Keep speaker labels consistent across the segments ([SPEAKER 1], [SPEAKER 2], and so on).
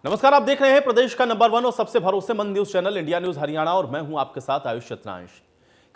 [SPEAKER 1] नमस्कार, आप देख रहे हैं प्रदेश का नंबर 1 और सबसे भरोसेमंद news channel India news Haryana और मैं हूं आपके साथ आयुष चतुरांश।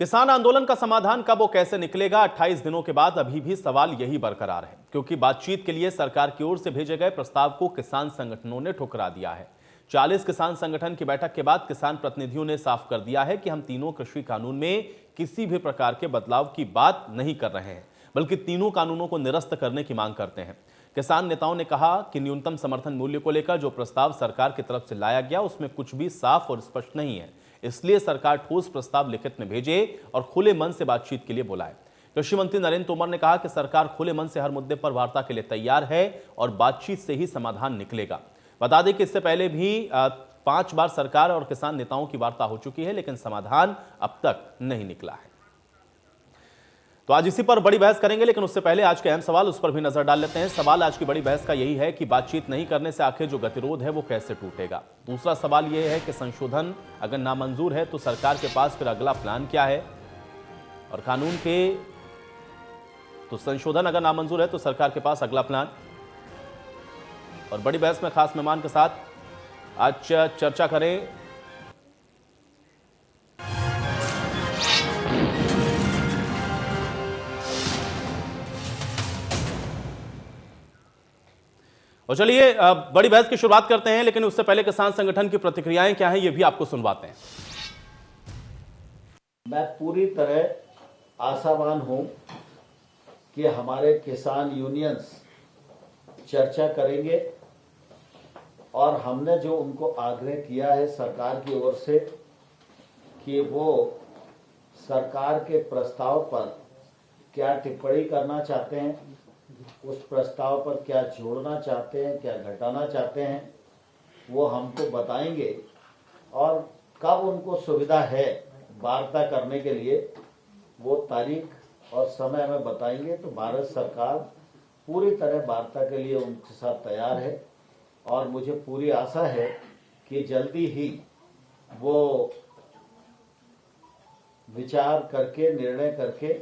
[SPEAKER 1] किसान आंदोलन का समाधान कब और कैसे निकलेगा 28 दिनों के बाद अभी भी सवाल यही बरकरार है, क्योंकि बातचीत के लिए सरकार की ओर से भेजे गए प्रस्ताव को किसान संगठनों ने ठुकरा दिया है। 40 किसान संगठन की बैठक के बाद किसान प्रतिनिधियों ने साफ कर दिया है कि हम तीनों कृषि कानून में किसी भी प्रकार के बदलाव की बात नहीं कर रहे हैं, बल्कि तीनों कानूनों को निरस्त करने की मांग करते हैं। किसान नेताओं ने कहा कि न्यूनतम समर्थन मूल्य को लेकर जो प्रस्ताव सरकार की तरफ से लाया गया उसमें कुछ भी साफ और स्पष्ट नहीं है, इसलिए सरकार ठोस प्रस्ताव लिखित में भेजे और खुले मन से बातचीत के लिए बुलाए। कृषि मंत्री नरेंद्र तोमर ने कहा कि सरकार खुले मन से हर मुद्दे पर वार्ता के लिए तैयार है और बातचीत से ही समाधान निकलेगा। बता दें कि इससे पहले भी 5 बार सरकार और किसान नेताओं की वार्ता हो चुकी है, लेकिन समाधान अब तक नहीं निकला है। तो आज इसी पर बड़ी बहस करेंगे, लेकिन उससे पहले आज के अहम सवाल उस पर भी नजर डाल लेते हैं। सवाल आज की बड़ी बहस का यही है कि बातचीत नहीं करने से आखिर जो गतिरोध है वो कैसे टूटेगा। दूसरा सवाल यह है कि संशोधन अगर नामंजूर है तो सरकार के पास फिर अगला प्लान क्या है, और कानून के तो संशोधन अगर नामंजूर है तो सरकार के पास अगला प्लान। और बड़ी बहस में खास मेहमान के साथ आज चर्चा करें और चलिए बड़ी बहस की शुरुआत करते हैं, लेकिन उससे पहले किसान संगठन की प्रतिक्रियाएं क्या हैं ये भी आपको सुनवाते हैं।
[SPEAKER 2] मैं पूरी तरह आशावान हूं कि हमारे किसान यूनियंस चर्चा करेंगे और हमने जो उनको आग्रह किया है सरकार की ओर से कि वो सरकार के प्रस्ताव पर क्या टिप्पणी करना चाहते हैं, उस प्रस्ताव पर क्या जोड़ना चाहते हैं, क्या घटाना चाहते हैं, वो हमको बताएंगे। और कब उनको सुविधा है वार्ता करने के लिए वो तारीख और समय हमें बताएंगे। तो भारत सरकार पूरी तरह वार्ता के लिए उनके साथ तैयार है और मुझे पूरी आशा है कि जल्दी ही वो विचार करके निर्णय करके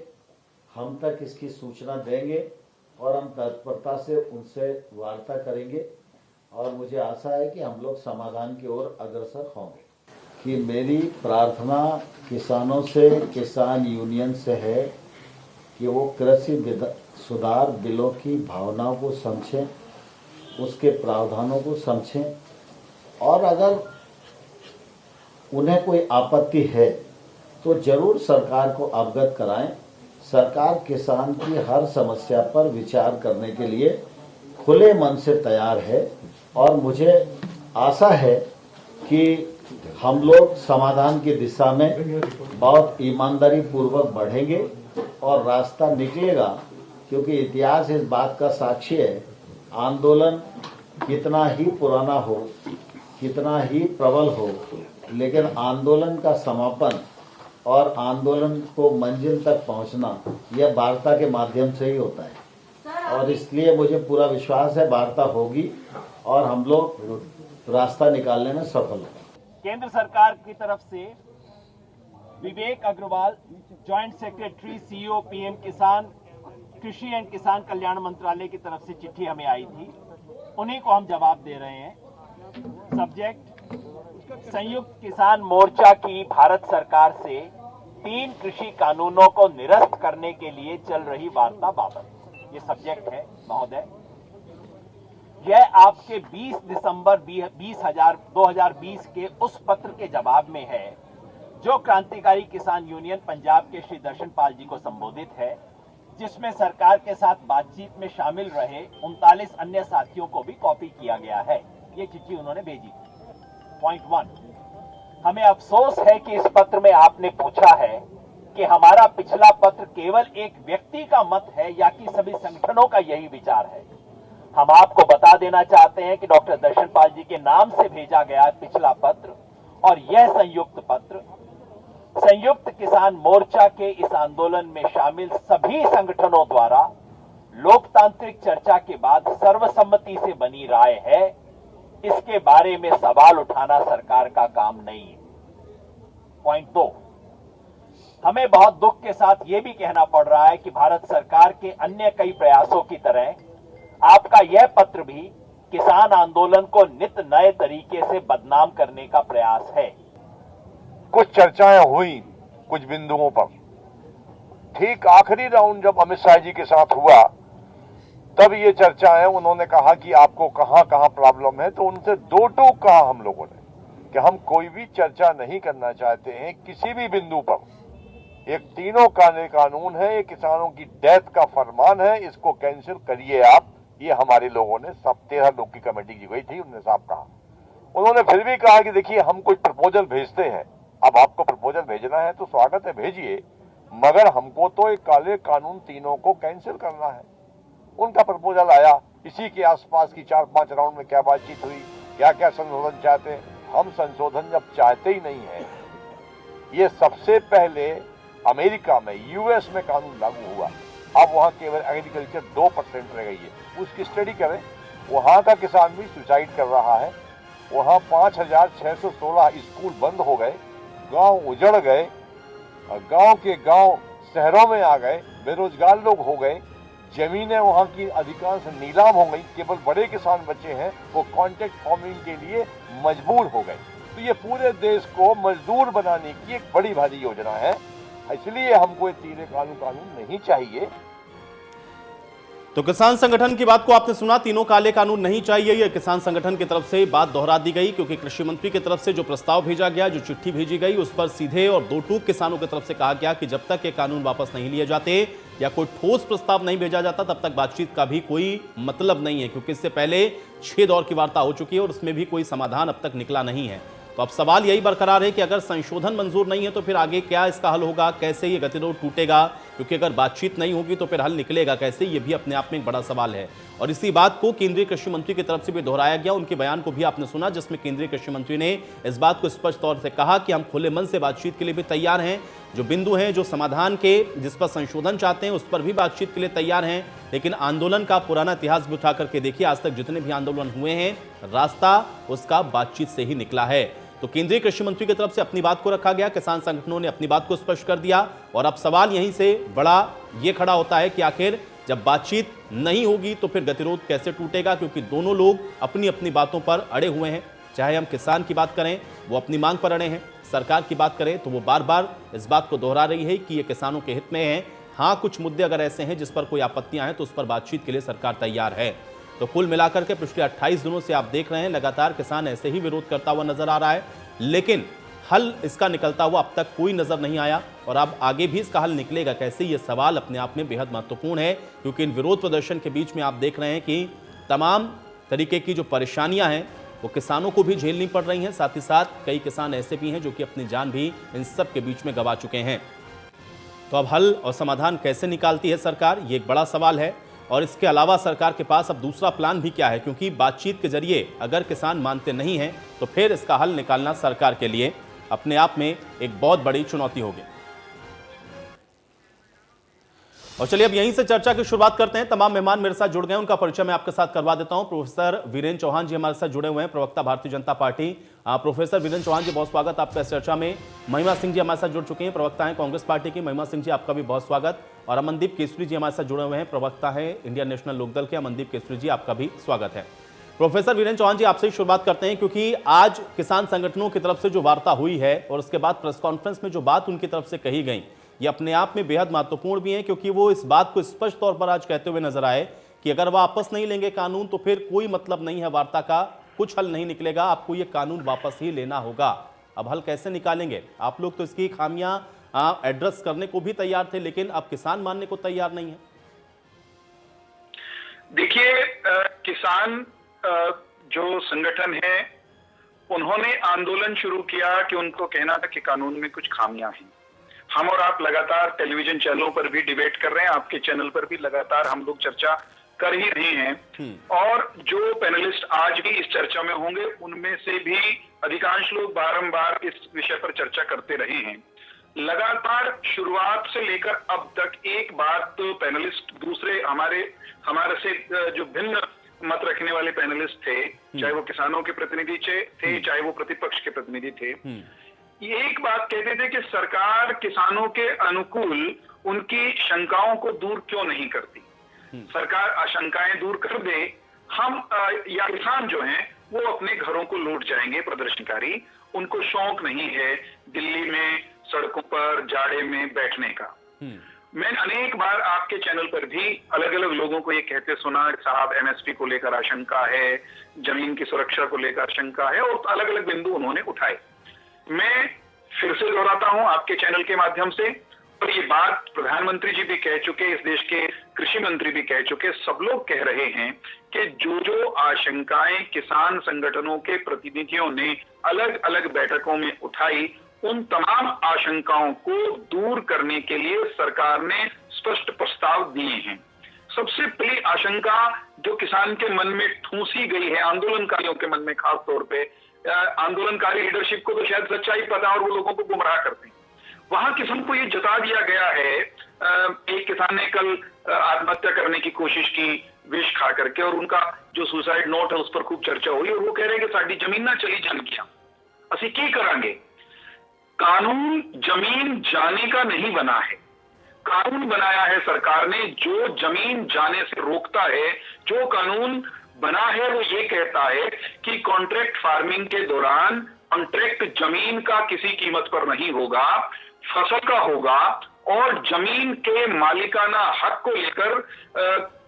[SPEAKER 2] हम तक इसकी सूचना देंगे और हम तत्परता से उनसे वार्ता करेंगे। और मुझे आशा है कि हम लोग समाधान की ओर अग्रसर होंगे। कि मेरी प्रार्थना किसानों से, किसान यूनियन से है कि वो कृषि सुधार बिलों की भावनाओं को समझें, उसके प्रावधानों को समझें, और अगर उन्हें कोई आपत्ति है तो जरूर सरकार को अवगत कराएं। सरकार किसान की हर समस्या पर विचार करने के लिए खुले मन से तैयार है और मुझे आशा है कि हम लोग समाधान की दिशा में बहुत ईमानदारी पूर्वक बढ़ेंगे और रास्ता निकलेगा। क्योंकि इतिहास इस बात का साक्षी है, आंदोलन कितना ही पुराना हो, कितना ही प्रबल हो, लेकिन आंदोलन का समापन और आंदोलन को मंजिल तक पहुंचना यह वार्ता के माध्यम से ही होता है। और इसलिए मुझे पूरा विश्वास है वार्ता होगी और हम लोग रास्ता निकालने में सफल होंगे।
[SPEAKER 3] केंद्र सरकार की तरफ से Vivek Agarwal, joint secretary CEO PM Kisan, कृषि एंड किसान कल्याण मंत्रालय की तरफ से चिट्ठी हमें आई थी, उन्हीं को हम जवाब दे रहे हैं। सब्जेक्ट: संयुक्त किसान मोर्चा की भारत सरकार से 3 कृषि कानूनों को निरस्त करने के लिए चल रही वार्ता बाबत ये सब्जेक्ट है महोदय। यह आपके 20 दिसंबर 2020 के उस पत्र के जवाब में है जो क्रांतिकारी किसान यूनियन पंजाब के श्री दर्शन पाल जी को संबोधित है, जिसमें सरकार के साथ बातचीत में शामिल रहे 39 अन्य साथियों को भी कॉपी किया गया है। ये चिट्ठी उन्होंने भेजी थी। पॉइंट 1, हमें अफसोस है कि इस पत्र में आपने पूछा है कि हमारा पिछला पत्र केवल एक व्यक्ति का मत है या कि सभी संगठनों का यही विचार है। हम आपको बता देना चाहते हैं कि डॉक्टर दर्शन पाल जी के नाम से भेजा गया पिछला पत्र और यह संयुक्त पत्र संयुक्त किसान मोर्चा के इस आंदोलन में शामिल सभी संगठनों द्वारा लोकतांत्रिक चर्चा के बाद सर्वसम्मति से बनी राय है। इसके बारे में सवाल उठाना सरकार का काम नहीं है। पॉइंट 2, हमें बहुत दुख के साथ यह भी कहना पड़ रहा है कि भारत सरकार के अन्य कई प्रयासों की तरह आपका यह पत्र भी किसान आंदोलन को नित नए तरीके से बदनाम करने का प्रयास है।
[SPEAKER 4] कुछ चर्चाएं हुई कुछ बिंदुओं पर। ठीक आखिरी राउंड जब अमित शाह जी के साथ हुआ तब ये चर्चाएं, उन्होंने कहा कि आपको कहां कहां प्रॉब्लम है, तो उनसे दो टूक कहा हम लोगों ने कि हम कोई भी चर्चा नहीं करना चाहते हैं किसी भी बिंदु पर। एक तीनों काले कानून है, ये किसानों की डेथ का फरमान है, इसको कैंसिल करिए आप। ये हमारे लोगों ने सब 13 लोग की कमेटी की गई थी, उन्होंने साफ कहा। उन्होंने फिर भी कहा कि देखिए हम कुछ प्रपोजल भेजते हैं, अब आपको प्रपोजल भेजना है तो स्वागत है, भेजिए, मगर हमको तो एक काले कानून तीनों को कैंसिल करना है। उनका प्रपोजल आया, इसी के आसपास की 4-5 राउंड में क्या बातचीत हुई, क्या क्या संशोधन चाहते हैं। हम संशोधन जब चाहते ही नहीं है, ये सबसे पहले अमेरिका में यूएस में कानून लागू हुआ, अब वहां केवल एग्रीकल्चर 2% रह गई है। उसकी स्टडी करें, वहां का किसान भी सुसाइड कर रहा है, वहां 5616 स्कूल बंद हो गए, गांव उजड़ गए, गांव के गांव शहरों में आ गए, बेरोजगार लोग हो गए, जमीनें वहां की अधिकांश नीलाम हो गई, केवल बड़े किसान बचे हैं, वो कॉन्ट्रैक्ट फार्मिंग के लिए मजबूर हो गए। तो ये पूरे देश को मजदूर बनाने की एक बड़ी भारी योजना है, इसलिए हमको ये तीनों कानून नहीं चाहिए।
[SPEAKER 1] तो किसान संगठन की बात को आपने सुना, तीनों काले कानून नहीं चाहिए, यह किसान संगठन की तरफ से बात दोहरा दी गई, क्योंकि कृषि मंत्री की तरफ से जो प्रस्ताव भेजा गया, जो चिट्ठी भेजी गई, उस पर सीधे और दो टूक किसानों की तरफ से कहा गया कि जब तक ये कानून वापस नहीं लिए जाते या कोई ठोस प्रस्ताव नहीं भेजा जाता तब तक बातचीत का भी कोई मतलब नहीं है, क्योंकि इससे पहले 6 दौर की वार्ता हो चुकी है और उसमें भी कोई समाधान अब तक निकला नहीं है। तो अब सवाल यही बरकरार है कि अगर संशोधन मंजूर नहीं है तो फिर आगे क्या इसका हल होगा, कैसे ये गतिरोध टूटेगा, क्योंकि अगर बातचीत नहीं होगी तो फिर हल निकलेगा कैसे, ये भी अपने आप में एक बड़ा सवाल है। और इसी बात को केंद्रीय कृषि मंत्री की तरफ से भी दोहराया गया, उनके बयान को भी आपने सुना, जिसमें केंद्रीय कृषि मंत्री ने इस बात को स्पष्ट तौर से कहा कि हम खुले मन से बातचीत के लिए भी तैयार हैं, जो बिंदु हैं, जो समाधान के जिस पर संशोधन चाहते हैं उस पर भी बातचीत के लिए तैयार हैं, लेकिन आंदोलन का पुराना इतिहास भी उठा करके देखिए, आज तक जितने भी आंदोलन हुए हैं रास्ता उसका बातचीत से ही निकला है। तो केंद्रीय कृषि मंत्री की तरफ से अपनी बात को रखा गया, किसान संगठनों ने अपनी बात को स्पष्ट कर दिया, और अब सवाल यहीं से बड़ा ये खड़ा होता है कि आखिर जब बातचीत नहीं होगी तो फिर गतिरोध कैसे टूटेगा, क्योंकि दोनों लोग अपनी अपनी बातों पर अड़े हुए हैं। चाहे हम किसान की बात करें, वो अपनी मांग पर अड़े हैं, सरकार की बात करें तो वो बार बार इस बात को दोहरा रही है कि ये किसानों के हित में है। हाँ, कुछ मुद्दे अगर ऐसे हैं जिस पर कोई आपत्तियां हैं तो उस पर बातचीत के लिए सरकार तैयार है। तो कुल मिलाकर के पिछले 28 दिनों से आप देख रहे हैं लगातार किसान ऐसे ही विरोध करता हुआ नजर आ रहा है, लेकिन हल इसका निकलता हुआ अब तक कोई नजर नहीं आया, और अब आगे भी इसका हल निकलेगा कैसे, ये सवाल अपने आप में बेहद महत्वपूर्ण है, क्योंकि इन विरोध प्रदर्शन के बीच में आप देख रहे हैं कि तमाम तरीके की जो परेशानियां हैं वो किसानों को भी झेलनी पड़ रही हैं, साथ ही साथ कई किसान ऐसे भी हैं जो कि अपनी जान भी इन सब के बीच में गंवा चुके हैं। तो अब हल और समाधान कैसे निकालती है सरकार, ये एक बड़ा सवाल है, और इसके अलावा सरकार के पास अब दूसरा प्लान भी क्या है, क्योंकि बातचीत के जरिए अगर किसान मानते नहीं हैं तो फिर इसका हल निकालना सरकार के लिए अपने आप में एक बहुत बड़ी चुनौती होगी। और चलिए अब यहीं से चर्चा की शुरुआत करते हैं। तमाम मेहमान मेरे साथ जुड़ गए, उनका परिचय मैं आपके साथ करवा देता हूं। प्रोफेसर वीरेंद्र चौहान जी हमारे साथ जुड़े हुए हैं, प्रवक्ता भारतीय जनता पार्टी। प्रोफेसर वीरेंद्र चौहान जी, बहुत स्वागत आपका इस चर्चा में। महिमा सिंह जी हमारे साथ जुड़ चुके हैं, प्रवक्ता हैं कांग्रेस पार्टी की। महिमा सिंह जी, आपका भी बहुत स्वागत। और अमनदीप केसरी जी हमारे साथ जुड़े हुए हैं, प्रवक्ता है इंडियन नेशनल लोकदल के। अमनदीप केसरी जी, आपका भी स्वागत है। प्रोफेसर वीरेंद्र चौहान जी, आपसे ही शुरुआत करते हैं, क्योंकि आज किसान संगठनों की तरफ से जो वार्ता हुई है और उसके बाद प्रेस कॉन्फ्रेंस में जो बात उनकी तरफ से कही गई, ये अपने आप में बेहद महत्वपूर्ण भी है, क्योंकि वो इस बात को स्पष्ट तौर पर आज कहते हुए नजर आए कि अगर वापस नहीं लेंगे कानून तो फिर कोई मतलब नहीं है वार्ता का, कुछ हल नहीं निकलेगा, आपको ये कानून वापस ही लेना होगा। अब हल कैसे निकालेंगे? आप लोग तो इसकी खामियां एड्रेस करने को भी तैयार थे, लेकिन अब किसान मानने को तैयार नहीं है।
[SPEAKER 5] देखिए, किसान जो संगठन है उन्होंने आंदोलन शुरू किया कि उनको कहना था कि कानून में कुछ खामियां हैं। हम और आप लगातार टेलीविजन चैनलों पर भी डिबेट कर रहे हैं, आपके चैनल पर भी लगातार हम लोग चर्चा कर ही रहे हैं, और जो पैनलिस्ट आज भी इस चर्चा में होंगे उनमें से भी अधिकांश लोग बारंबार इस विषय पर चर्चा करते रहे हैं। लगातार शुरुआत से लेकर अब तक एक बात तो पैनलिस्ट दूसरे हमारे से जो भिन्न मत रखने वाले पैनलिस्ट थे, चाहे वो किसानों के प्रतिनिधि थे, चाहे वो प्रतिपक्ष के प्रतिनिधि थे, ये एक बात कहते थे कि सरकार किसानों के अनुकूल उनकी शंकाओं को दूर क्यों नहीं करती। सरकार आशंकाएं दूर कर दे, हम या किसान जो हैं वो अपने घरों को लौट जाएंगे प्रदर्शनकारी। उनको शौक नहीं है दिल्ली में सड़कों पर जाड़े में बैठने का। मैं अनेक बार आपके चैनल पर भी अलग अलग लोगों को ये कहते सुना, साहब एमएसपी को लेकर आशंका है, जमीन की सुरक्षा को लेकर आशंका है, और अलग अलग बिंदु उन्होंने उठाए। मैं फिर से दोहराता हूं आपके चैनल के माध्यम से, और ये बात प्रधानमंत्री जी भी कह चुके, इस देश के कृषि मंत्री भी कह चुके, सब लोग कह रहे हैं कि जो जो आशंकाएं किसान संगठनों के प्रतिनिधियों ने अलग अलग बैठकों में उठाई, उन तमाम आशंकाओं को दूर करने के लिए सरकार ने स्पष्ट प्रस्ताव दिए हैं। सबसे पहली आशंका जो किसान के मन में ठूंसी गई है, आंदोलनकारियों के मन में खास तौर पे, आंदोलनकारी लीडरशिप को तो शायद सच्चाई पता और वो लोगों को गुमराह करते हैं। वहां किसान को ये जता दिया गया है, एक किसान ने कल आत्महत्या करने की कोशिश की विष खा करके, और उनका जो सुसाइड नोट है उस पर खूब चर्चा हुई, और वो कह रहे हैं कि साडी जमीन ना चली जान गया, असि की करांगे। कानून जमीन जाने का नहीं बना है, कानून बनाया है सरकार ने जो जमीन जाने से रोकता है। जो कानून बना है वो ये कहता है कि कॉन्ट्रैक्ट फार्मिंग के दौरान कॉन्ट्रैक्ट जमीन का किसी कीमत पर नहीं होगा, फसल का होगा, और जमीन के मालिकाना हक को लेकर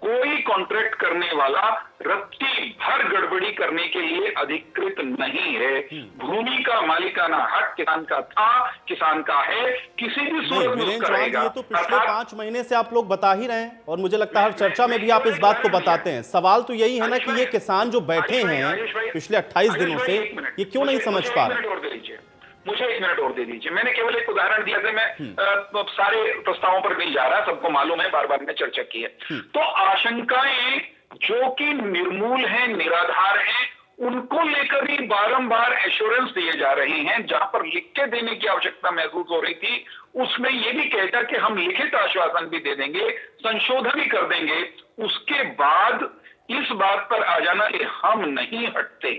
[SPEAKER 5] कोई कॉन्ट्रैक्ट करने वाला रत्ती भर गड़बड़ी करने के लिए अधिकृत नहीं है। भूमि का मालिकाना हक किसान का था, किसान का है, किसी भी सूरत में करेगा।
[SPEAKER 1] ये तो पिछले 5 महीने से आप लोग बता ही रहे हैं, और मुझे लगता है हर चर्चा में भी आप इस बात को बताते हैं। सवाल तो यही है ना कि ये किसान जो बैठे हैं पिछले 28 दिनों से, ये क्यों नहीं समझ पा रहे?
[SPEAKER 5] मुझे 1 मिनट और दे दीजिए। मैंने केवल एक उदाहरण दिया था, मैं सारे प्रस्तावों पर नहीं जा रहा, सबको मालूम है, बार बार मैंने चर्चा की है। तो आशंकाएं जो कि निर्मूल हैं, निराधार हैं, उनको लेकर ही बारंबार एश्योरेंस दिए जा रहे हैं। जहां पर लिख के देने की आवश्यकता महसूस हो रही थी, उसमें यह भी कहता कि हम लिखित आश्वासन भी दे देंगे, संशोधन भी कर देंगे। उसके बाद इस बात पर आ जाना कि हम नहीं हटते,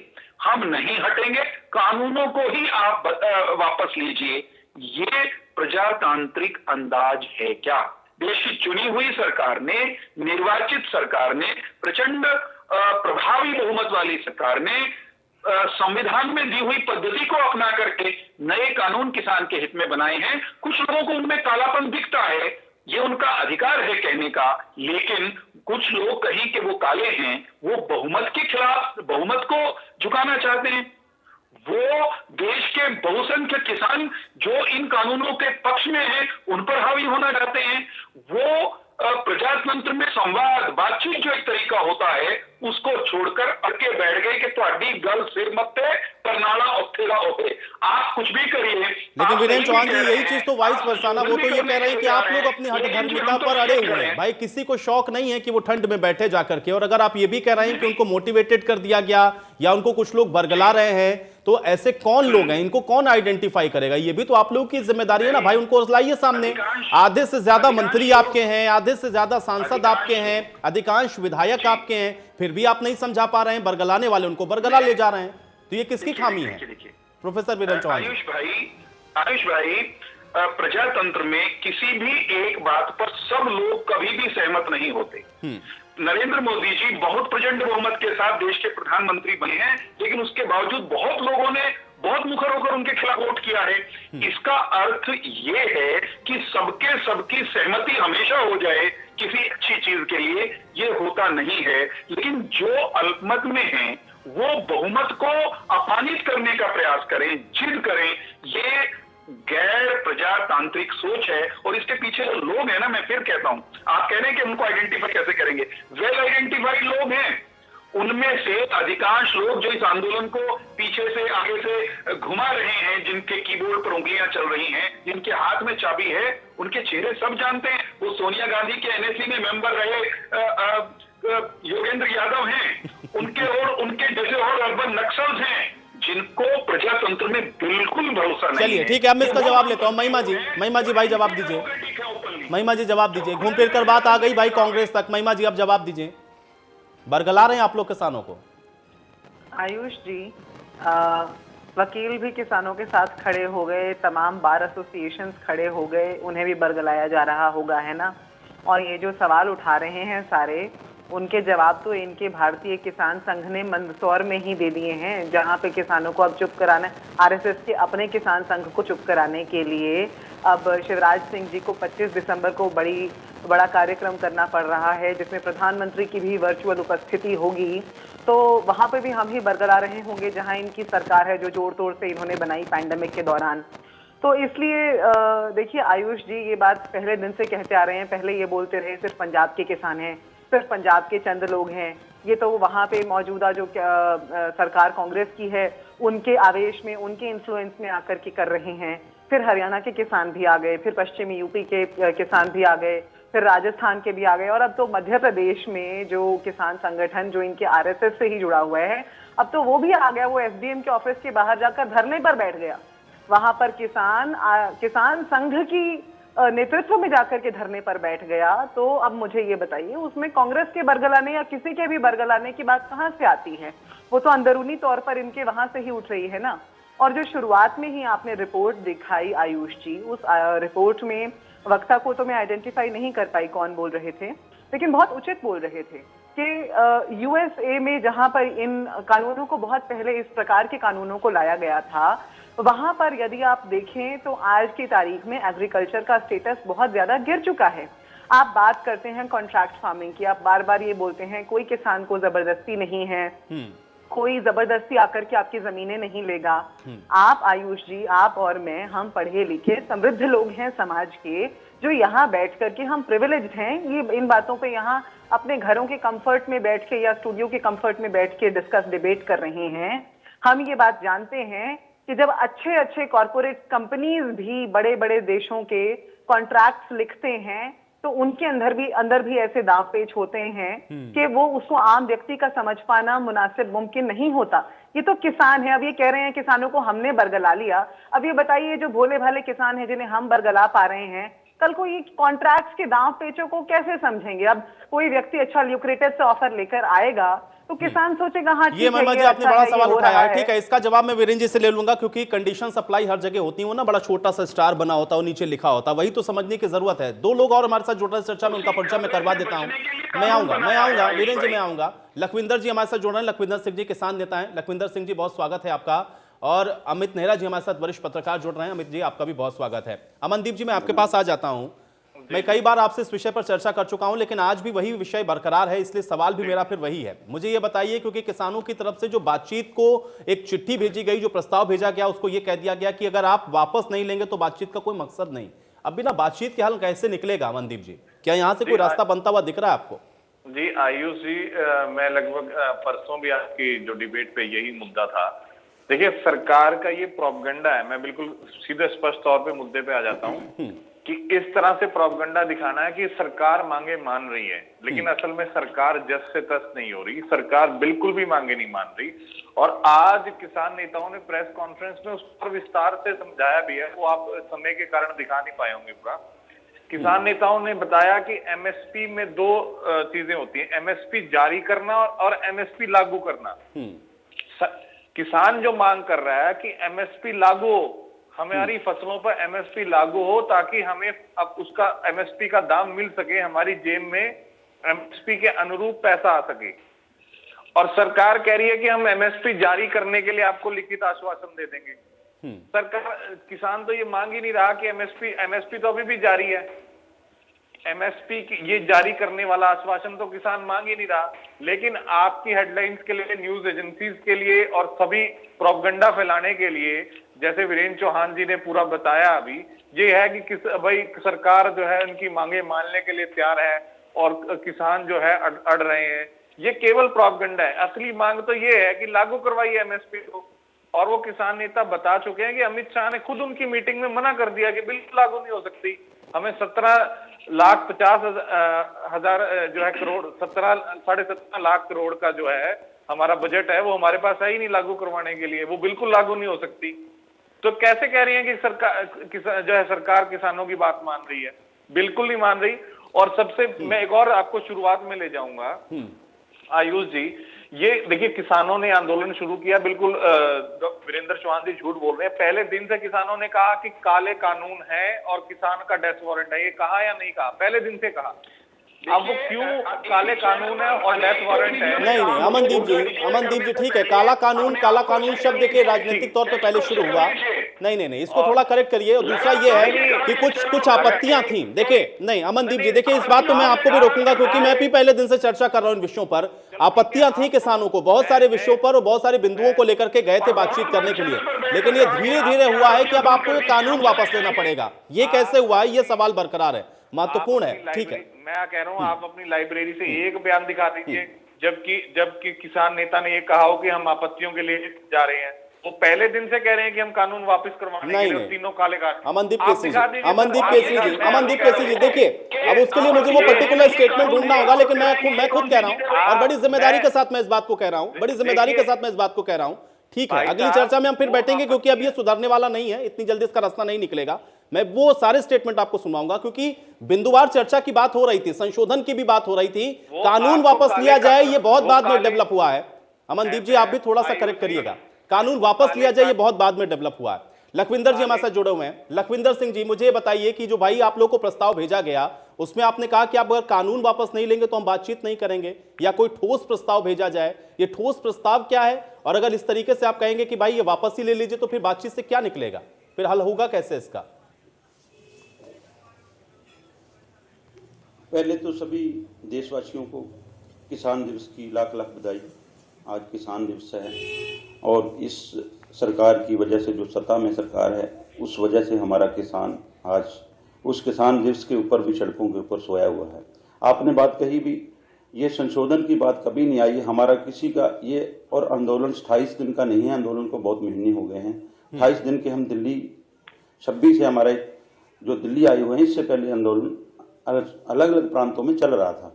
[SPEAKER 5] हम नहीं हटेंगे, कानूनों को ही आप वापस लीजिए, ये प्रजातांत्रिक अंदाज है क्या? देश की चुनी हुई सरकार ने, निर्वाचित सरकार ने, प्रचंड प्रभावी बहुमत वाली सरकार ने संविधान में दी हुई पद्धति को अपना करके नए कानून किसान के हित में बनाए हैं। कुछ लोगों को उनमें कालापन दिखता है, ये उनका अधिकार है कहने का, लेकिन कुछ लोग कहीं कि वो काले हैं, वो बहुमत के खिलाफ, बहुमत को झुकाना चाहते हैं। वो देश के बहुसंख्यक किसान जो इन कानूनों के पक्ष में हैं, उन पर हावी होना चाहते हैं। वो प्रजातंत्र में संवाद, बातचीत जो एक तरीका होता है, उसको छोड़कर अड़के बैठ गए कि ਤੁਹਾਡੀ गल सिर मत्ते परनाला उत्थेगा ओहे। आप कुछ भी करिए।
[SPEAKER 1] लेकिन वीरेंद्र चौहान जी, यही चीज तो वाइस वर्साना, वो तो ये कह रहे हैं कि आप लोग अपनी हठधर्मिता पर अड़े हुए हैं। भाई किसी को शौक नहीं है कि वो ठंड में बैठे जाकर के, और अगर आप ये भी कह रहे हैं कि उनको मोटिवेटेड कर दिया गया या उनको कुछ लोग बरगला रहे हैं, तो ऐसे कौन लोग हैं, इनको कौन आइडेंटिफाई करेगा? ये भी तो आप लोगों की जिम्मेदारी है ना भाई, उनको लाइए सामने। आधे से ज्यादा मंत्री आपके हैं, आधे से ज्यादा सांसद आपके हैं, अधिकांश विधायक आपके हैं, फिर भी आप नहीं समझा पा रहे हैं। बरगलाने वाले उनको बरगला ले जा रहे हैं, तो ये किसकी खामी है? प्रोफेसर वीरेंद्र चौहान।
[SPEAKER 5] आयुष भाई, प्रजातंत्र में किसी भी एक बात पर सब लोग कभी भी सहमत नहीं होते। नरेंद्र मोदी जी बहुत प्रचंड बहुमत के साथ देश के प्रधानमंत्री बने हैं, लेकिन उसके बावजूद बहुत लोगों ने बहुत मुखर होकर उनके खिलाफ वोट किया है। इसका अर्थ ये है कि सबकी सहमति हमेशा हो जाए किसी अच्छी चीज के लिए, ये होता नहीं है। लेकिन जो अल्पमत में हैं, वो बहुमत को अपमानित करने का प्रयास करें, जिद करें, ये गैर प्रजातांत्रिक सोच है। और इसके पीछे जो लोग हैं ना, मैं फिर कहता हूं, आप कह रहे हैं कि उनको आइडेंटिफाई कैसे करेंगे? वेल आइडेंटिफाइड लोग हैं। उनमें से अधिकांश लोग जो इस आंदोलन को पीछे से आगे से घुमा रहे हैं, जिनके कीबोर्ड पर उंगलियां चल रही हैं, जिनके हाथ में चाबी है, उनके चेहरे सब जानते हैं। वो सोनिया गांधी के एनएसी में मेंबर रहे योगेंद्र यादव हैं, उनके और उनके जैसे और अर्बन नक्सल्स हैं, जिनको प्रजातंत्र में बिल्कुल भरोसा नहीं है।
[SPEAKER 1] चलिए ठीक है, अब मैं इसका जवाब लेता हूं। महिमा जी भाई जवाब दीजिए। महिमा जी जवाब दीजिए। घूम फिर कर बात आ गई भाई कांग्रेस तक। महिमा जी अब जवाब दीजिए। बरगला रहे हैं आप लोग किसानों को?
[SPEAKER 6] आयुष जी, वकील भी किसानों के साथ खड़े हो गए, तमाम बार एसोसिएशंस खड़े हो गए, उन्हें भी बरगलाया जा रहा होगा, है ना? और ये जो सवाल उठा रहे हैं सारे, उनके जवाब तो इनके भारतीय किसान संघ ने मंदसौर में ही दे दिए हैं, जहां पे किसानों को अब चुप कराना, आरएसएस के अपने किसान संघ को चुप कराने के लिए अब शिवराज सिंह जी को 25 दिसंबर को बड़ा कार्यक्रम करना पड़ रहा है, जिसमें प्रधानमंत्री की भी वर्चुअल उपस्थिति होगी। तो वहां पे भी हम ही बरकरार रहे होंगे जहां इनकी सरकार है, जो जोड़ तोड़ से इन्होंने बनाई पैंडेमिक के दौरान। तो इसलिए देखिए आयुष जी, ये बात पहले दिन से कहते आ रहे हैं, पहले ये बोलते रहे सिर्फ पंजाब के किसान हैं, सिर्फ पंजाब के चंद लोग हैं, ये तो वहां पे मौजूदा जो सरकार कांग्रेस की है उनके आवेश में, उनके इन्फ्लुएंस में आकर के कर रहे हैं। फिर हरियाणा के किसान भी आ गए, फिर पश्चिमी यूपी के किसान भी आ गए, फिर राजस्थान के भी आ गए, और अब तो मध्य प्रदेश में जो किसान संगठन जो इनके आरएसएस से ही जुड़ा हुआ है, अब तो वो भी आ गया, वो एसडीएम के ऑफिस के बाहर जाकर धरने पर बैठ गया। वहां पर किसान संघ की नेतृत्व में जाकर के धरने पर बैठ गया। तो अब मुझे ये बताइए, उसमें कांग्रेस के बरगलाने या किसी के भी बरगलाने की बात कहां से आती है? वो तो अंदरूनी तौर पर इनके वहां से ही उठ रही है ना। और जो शुरुआत में ही आपने रिपोर्ट दिखाई आयुष जी, उस रिपोर्ट में वक्ता को तो मैं आइडेंटिफाई नहीं कर पाई कौन बोल रहे थे, लेकिन बहुत उचित बोल रहे थे कि यूएसए में जहां पर इन कानूनों को बहुत पहले, इस प्रकार के कानूनों को लाया गया था, वहां पर यदि आप देखें तो आज की तारीख में एग्रीकल्चर का स्टेटस बहुत ज्यादा गिर चुका है। आप बात करते हैं कॉन्ट्रैक्ट फार्मिंग की, आप बार बार ये बोलते हैं कोई किसान को जबरदस्ती नहीं है, कोई जबरदस्ती आकर के आपकी जमीनें नहीं लेगा। आप आयुष जी, आप और मैं, हम पढ़े लिखे समृद्ध लोग हैं समाज के, जो यहाँ बैठ करके हम प्रिविलेज्ड हैं, ये इन बातों पे यहाँ अपने घरों के कंफर्ट में बैठ के या स्टूडियो के कंफर्ट में बैठ के डिस्कस डिबेट कर रहे हैं। हम ये बात जानते हैं कि जब अच्छे अच्छे कॉरपोरेट कंपनीज भी बड़े बड़े देशों के कॉन्ट्रैक्ट्स लिखते हैं, तो उनके अंदर भी ऐसे दाव पेच होते हैं कि वो उसको आम व्यक्ति का समझ पाना मुनासिब मुमकिन नहीं होता। ये तो किसान है, अब ये कह रहे हैं किसानों को हमने बरगला लिया। अब ये बताइए, जो भोले भाले किसान हैं जिन्हें हम बरगला पा रहे हैं, कल को ये कॉन्ट्रैक्ट्स के दाव पेचों को कैसे समझेंगे? अब कोई व्यक्ति अच्छा ल्यूक्रेटिव से ऑफर लेकर आएगा तो किसान सोचेगा हाँ
[SPEAKER 1] ये महिमा जी आपने बड़ा सवाल उठाया है, ठीक है, इसका जवाब मैं वीरेंद्र जी से ले लूंगा, क्योंकि कंडीशन सप्लाई हर जगह होती है, वो ना बड़ा छोटा सा स्टार बना होता है, नीचे लिखा होता है, वही तो समझने की जरूरत है। दो लोग और हमारे साथ जुड़ रहे हैं चर्चा में, उनका परिचय मैं करवा देता हूं। मैं आऊंगा वीरेंद्र जी, मैं आऊंगा। लखविंदर जी हमारे साथ जुड़ रहे हैं, लखविंदर सिंह जी किसान नेता है। लखविंदर सिंह जी बहुत स्वागत है आपका। और अमित नेहरा जी हमारे साथ वरिष्ठ पत्रकार जुड़ रहे हैं। अमित जी आपका भी बहुत स्वागत है। अमनदीप जी मैं आपके पास आ जाता हूं। मैं कई बार आपसे इस विषय पर चर्चा कर चुका हूं, लेकिन आज भी वही विषय बरकरार है, इसलिए सवाल भी मेरा फिर वही है। मुझे यह बताइए, क्योंकि किसानों की तरफ से जो बातचीत को एक चिट्ठी भेजी गई, जो प्रस्ताव भेजा गया, उसको यह कह दिया गया कि अगर आप वापस नहीं लेंगे तो बातचीत का कोई मकसद नहीं। अब बिना बातचीत के हल कैसे निकलेगा अमनदीप जी? क्या यहां से कोई रास्ता बनता हुआ दिख रहा है आपको?
[SPEAKER 7] जी आयुष जी, मैं लगभग परसों भी आपकी जो डिबेट पे यही मुद्दा था। देखिए, सरकार का ये प्रोपगंडा है, मैं बिल्कुल सीधे स्पष्ट तौर पे मुद्दे पे आ जाता हूँ कि इस तरह से प्रोपगंडा दिखाना है कि सरकार मांगे मान रही है, लेकिन असल में सरकार जस से तस नहीं हो रही। सरकार बिल्कुल भी मांगे नहीं मान रही। और आज किसान नेताओं ने प्रेस कॉन्फ्रेंस में उस पर विस्तार से समझाया भी है, वो आप समय के कारण दिखा नहीं पाए होंगे पूरा। किसान नेताओं ने बताया कि एमएसपी में दो चीजें होती हैं, एमएसपी जारी करना और एमएसपी लागू करना। किसान जो मांग कर रहा है कि एमएसपी लागू हो, हमारी फसलों पर एमएसपी लागू हो, ताकि हमें अब उसका एमएसपी का दाम मिल सके, हमारी जेब में एमएसपी के अनुरूप पैसा आ सके। और सरकार कह रही है कि हम एमएसपी जारी करने के लिए आपको लिखित आश्वासन दे देंगे। सरकार, किसान तो ये मांग ही नहीं रहा कि एमएसपी तो अभी भी जारी है। एमएसपी ये जारी करने वाला आश्वासन तो किसान मांग ही नहीं रहा। लेकिन आपकी हेडलाइंस के लिए, न्यूज एजेंसीज के लिए और सभी प्रोपगंडा फैलाने के लिए, जैसे वीरेंद्र चौहान जी ने पूरा बताया अभी, ये है कि भाई सरकार जो है उनकी मांगे मानने के लिए तैयार है और किसान जो है अड़ रहे हैं। ये केवल प्रोपगंडा है। असली मांग तो ये है कि लागू करवाइए एमएसपी को। और वो किसान नेता बता चुके हैं कि अमित शाह ने खुद उनकी मीटिंग में मना कर दिया कि बिल्कुल लागू नहीं हो सकती। हमें 17,50,000 जो है करोड़, 17.5 लाख करोड़ का जो है हमारा बजट है, वो हमारे पास है ही नहीं लागू करवाने के लिए, वो बिल्कुल लागू नहीं हो सकती। तो कैसे कह रही है कि सरकार किसानों की बात मान रही है? बिल्कुल नहीं मान रही। और सबसे मैं एक और आपको शुरुआत में ले जाऊंगा आयुष जी। ये देखिए, किसानों ने आंदोलन शुरू किया, बिल्कुल वीरेंद्र चौहान जी झूठ बोल रहे हैं। पहले दिन से किसानों ने कहा कि काले कानून है और किसान का डेथ वारंट है। ये कहा या नहीं कहा? पहले दिन से कहा। अब वो क्यों काले कानून है और डेथ वारंट है?
[SPEAKER 1] नहीं अमनदीप जी ठीक है, काला कानून शब्द देखिए राजनीतिक तौर पे पहले शुरू हुआ। नहीं इसको थोड़ा करेक्ट करिए। और दूसरा ये है कि कुछ आपत्तियां थी। देखिए नहीं अमनदीप जी, देखिए इस बात पे मैं आपको भी रोकूंगा क्योंकि मैं भी पहले दिन से चर्चा कर रहा हूं इन विषयों पर। आपत्तियां थी किसानों को बहुत सारे विषयों पर और बहुत सारे बिंदुओं को लेकर के गए थे बातचीत करने के लिए, लेकिन ये धीरे धीरे हुआ है कि अब आपको ये कानून वापस लेना पड़ेगा। ये कैसे हुआ है, ये सवाल बरकरार है, महत्वपूर्ण है। ठीक है,
[SPEAKER 7] मैं कह रहा हूँ आप अपनी लाइब्रेरी से एक बयान दिखा दीजिए जबकि किसान नेता ने ये कहा हो कि हम आपत्तियों के लिए जा रहे हैं। वो पहले दिन से कह रहे हैं कि हम कानून वापस करवाने के लिए तीनों काले कानून।
[SPEAKER 1] अमनदीप केसरी जी देखिए, अब उसके लिए मुझे वो पर्टिकुलर स्टेटमेंट ढूंढना होगा, लेकिन मैं खुद कह रहा हूं और बड़ी जिम्मेदारी के साथ मैं इस बात को कह रहा हूं, ठीक है अगली चर्चा में हम फिर बैठेंगे क्योंकि अब ये सुधरने वाला नहीं है, इतनी जल्दी इसका रास्ता नहीं निकलेगा। मैं वो सारे स्टेटमेंट आपको सुनाऊंगा क्योंकि बिंदुवार चर्चा की बात हो रही थी, संशोधन की भी बात हो रही थी, कानून वापस लिया जाए ये बहुत बाद में डेवलप हुआ है। अमनदीप जी आप भी थोड़ा सा करेक्ट करिएगा, कानून वापस लिया जाए ये बहुत बाद में डेवलप हुआ है। लखविंदर जी हमारे साथ जुड़े हुए हैं। लखविंदर सिंह जी मुझे बताइए कि जो भाई आप लोग को प्रस्ताव भेजा गया उसमें आपने कहा कि आप अगर कानून वापस नहीं लेंगे तो हम बातचीत नहीं करेंगे, या कोई ठोस प्रस्ताव भेजा जाए। ये ठोस प्रस्ताव क्या है, और अगर इस तरीके से आप कहेंगे कि भाई ये वापस ही ले लीजिए तो फिर बातचीत से क्या निकलेगा, फिर हल होगा कैसे इसका?
[SPEAKER 8] पहले तो सभी देशवासियों को किसान दिवस की लाख लाख बधाई। आज किसान दिवस है और इस सरकार की वजह से, जो सत्ता में सरकार है, उस वजह से हमारा किसान आज उस किसान दिवस के ऊपर भी सड़कों के ऊपर सोया हुआ है। आपने बात कही भी, ये संशोधन की बात कभी नहीं आई हमारा किसी का ये, और आंदोलन 28 दिन का नहीं है, आंदोलन को बहुत महीने हो गए हैं। 28 दिन के हम दिल्ली 26 से हमारे जो दिल्ली आए हुए हैं, इससे पहले आंदोलन अलग अलग प्रांतों में चल रहा था,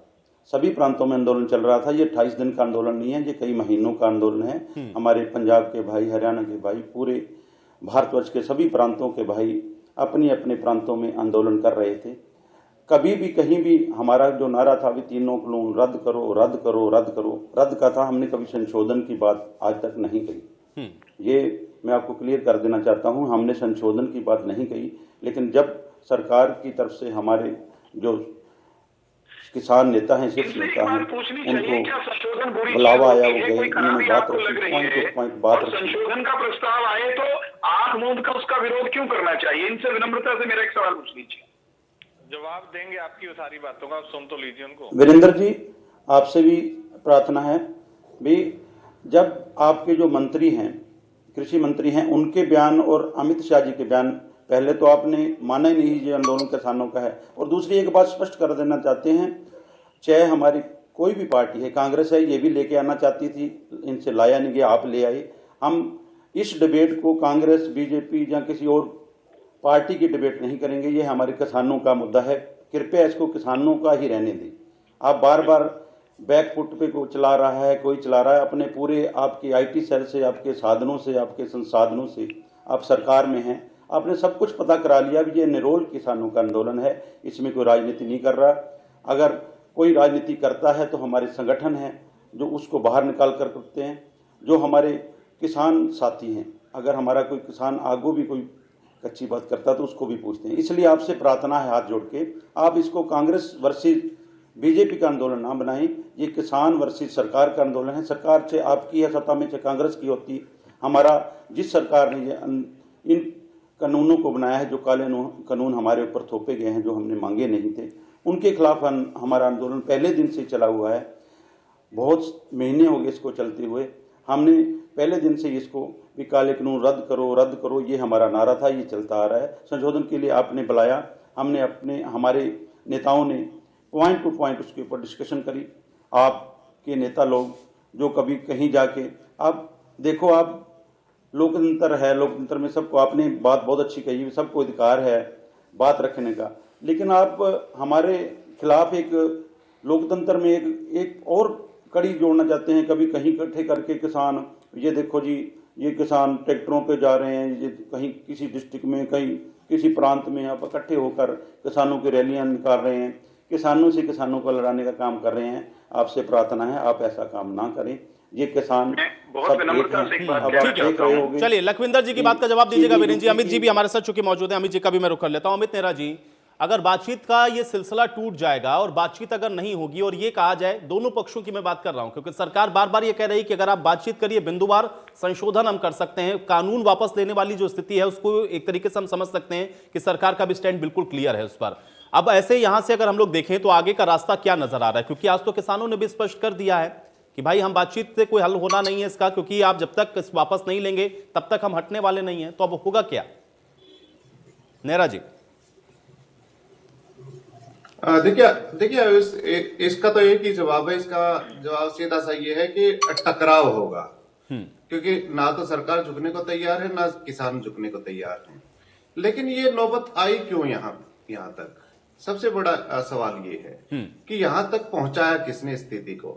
[SPEAKER 8] सभी प्रांतों में आंदोलन चल रहा था। ये 28 दिन का आंदोलन नहीं है, ये कई महीनों का आंदोलन है। हमारे पंजाब के भाई, हरियाणा के भाई, पूरे भारतवर्ष के सभी प्रांतों के भाई अपने अपने प्रांतों में आंदोलन कर रहे थे। कभी भी कहीं भी हमारा जो नारा था भी तीनों कानून रद्द करो रद्द करो रद्द करो, रद्द का था। हमने कभी संशोधन की बात आज तक नहीं कही। ये मैं आपको क्लियर कर देना चाहता हूँ, हमने संशोधन की बात नहीं कही। लेकिन जब सरकार की तरफ से हमारे जो किसान नेता हैं, शीर्ष नेता हैं, उनको बुलावा आया, वो गए, उन्होंने बात रखी, पॉइंट टू पॉइंट बात रखी।
[SPEAKER 5] संशोधन का प्रस्ताव आए तो आंख मूंद कर उसका विरोध क्यों करना चाहिए? इनसे विनम्रता से मेरा एक सवाल पूछ लीजिए।
[SPEAKER 7] जवाब देंगे आपकी वो सारी बातों का, सुन तो लीजिए उनको।
[SPEAKER 8] वीरेंद्र जी आपसे भी प्रार्थना है भी, जब आपके जो मंत्री हैं, कृषि मंत्री हैं, उनके बयान और अमित शाह जी के बयान, पहले तो आपने माना ही नहीं ये आंदोलन किसानों का है। और दूसरी एक बात स्पष्ट कर देना चाहते हैं, चाहे हमारी कोई भी पार्टी है, कांग्रेस है, ये भी लेके आना चाहती थी, इनसे लाया नहीं गया, आप ले आए। हम इस डिबेट को कांग्रेस, बीजेपी या किसी और पार्टी की डिबेट नहीं करेंगे, ये हमारे किसानों का मुद्दा है। कृपया इसको किसानों का ही रहने दें। आप बार बार बैकफुट पे को चला रहा है, कोई चला रहा है अपने पूरे आपकी IT सेल से, आपके साधनों से, आपके संसाधनों से, आप सरकार में हैं, आपने सब कुछ पता करा लिया भी ये निरोल किसानों का आंदोलन है, इसमें कोई राजनीति नहीं कर रहा। अगर कोई राजनीति करता है तो हमारे संगठन हैं जो उसको बाहर निकाल कर करते हैं, जो हमारे किसान साथी हैं। अगर हमारा कोई किसान आगू भी कोई कच्ची बात करता तो उसको भी पूछते हैं। इसलिए आपसे प्रार्थना है हाथ जोड़ के, आप इसको कांग्रेस वर्सेस बीजेपी का आंदोलन ना बनाएं, ये किसान वर्सेस सरकार का आंदोलन है। सरकार से आपकी है सत्ता में, चाहे कांग्रेस की होती। हमारा जिस सरकार ने ये इन कानूनों को बनाया है, जो काले कानून हमारे ऊपर थोपे गए हैं, जो हमने मांगे नहीं थे, उनके खिलाफ हमारा आंदोलन पहले दिन से चला हुआ है। बहुत महीने हो गए इसको चलते हुए। हमने पहले दिन से इसको भी काले कानून रद्द करो, ये हमारा नारा था, ये चलता आ रहा है। संशोधन के लिए आपने बुलाया, हमने हमारे नेताओं ने पॉइंट टू पॉइंट उसके ऊपर डिस्कशन करी। आपके नेता लोग जो कभी कहीं जाके, आप देखो, आप लोकतंत्र है, लोकतंत्र में सबको, आपने बात बहुत अच्छी कही, सबको अधिकार है बात रखने का, लेकिन आप हमारे खिलाफ एक लोकतंत्र में एक और कड़ी जोड़ना चाहते हैं। कभी कहीं इकट्ठे करके किसान, ये देखो जी, ये किसान ट्रैक्टरों पे जा रहे हैं, ये कहीं किसी डिस्ट्रिक्ट में, कहीं किसी प्रांत में आप इकट्ठे होकर किसानों की रैलियां निकाल रहे हैं, किसानों से किसानों को लड़ाने का काम कर रहे हैं। आपसे प्रार्थना है आप ऐसा काम ना करें। ये किसान
[SPEAKER 5] बहुत विनम्रता से एक बात कहना चाहता हूं।
[SPEAKER 1] चलिए लखविंदर जी की बात का जवाब दीजिएगा वीरेंद्र जी। अमित जी भी हमारे साथ चूंकि मौजूद है, अमित जी का भी मैं रुख कर लेता हूं। अमित नेहरा जी, अगर बातचीत का ये सिलसिला टूट जाएगा और बातचीत अगर नहीं होगी, और ये कहा जाए, दोनों पक्षों की मैं बात कर रहा हूं, क्योंकि सरकार बार बार ये कह रही है कि अगर आप बातचीत करिए, बिंदुवार संशोधन हम कर सकते हैं, कानून वापस लेने वाली जो स्थिति है उसको एक तरीके से हम समझ सकते हैं कि सरकार का भी स्टैंड बिल्कुल क्लियर है उस पर। अब ऐसे यहां से अगर हम लोग देखें तो आगे का रास्ता क्या नजर आ रहा है, क्योंकि आज तो किसानों ने भी स्पष्ट कर दिया है कि भाई हम बातचीत से कोई हल होना नहीं है इसका, क्योंकि आप जब तक इस वापस नहीं लेंगे तब तक हम हटने वाले नहीं है। तो अब होगा क्या, नेहरा जी?
[SPEAKER 9] देखिए इसका तो एक ही जवाब है। इसका जवाब सीधा सा ये है कि टकराव होगा, क्योंकि ना तो सरकार झुकने को तैयार है, ना किसान झुकने को तैयार है। लेकिन ये नौबत आई क्यों यहाँ तक? सबसे बड़ा सवाल ये है कि यहाँ तक पहुंचाया किसने स्थिति को।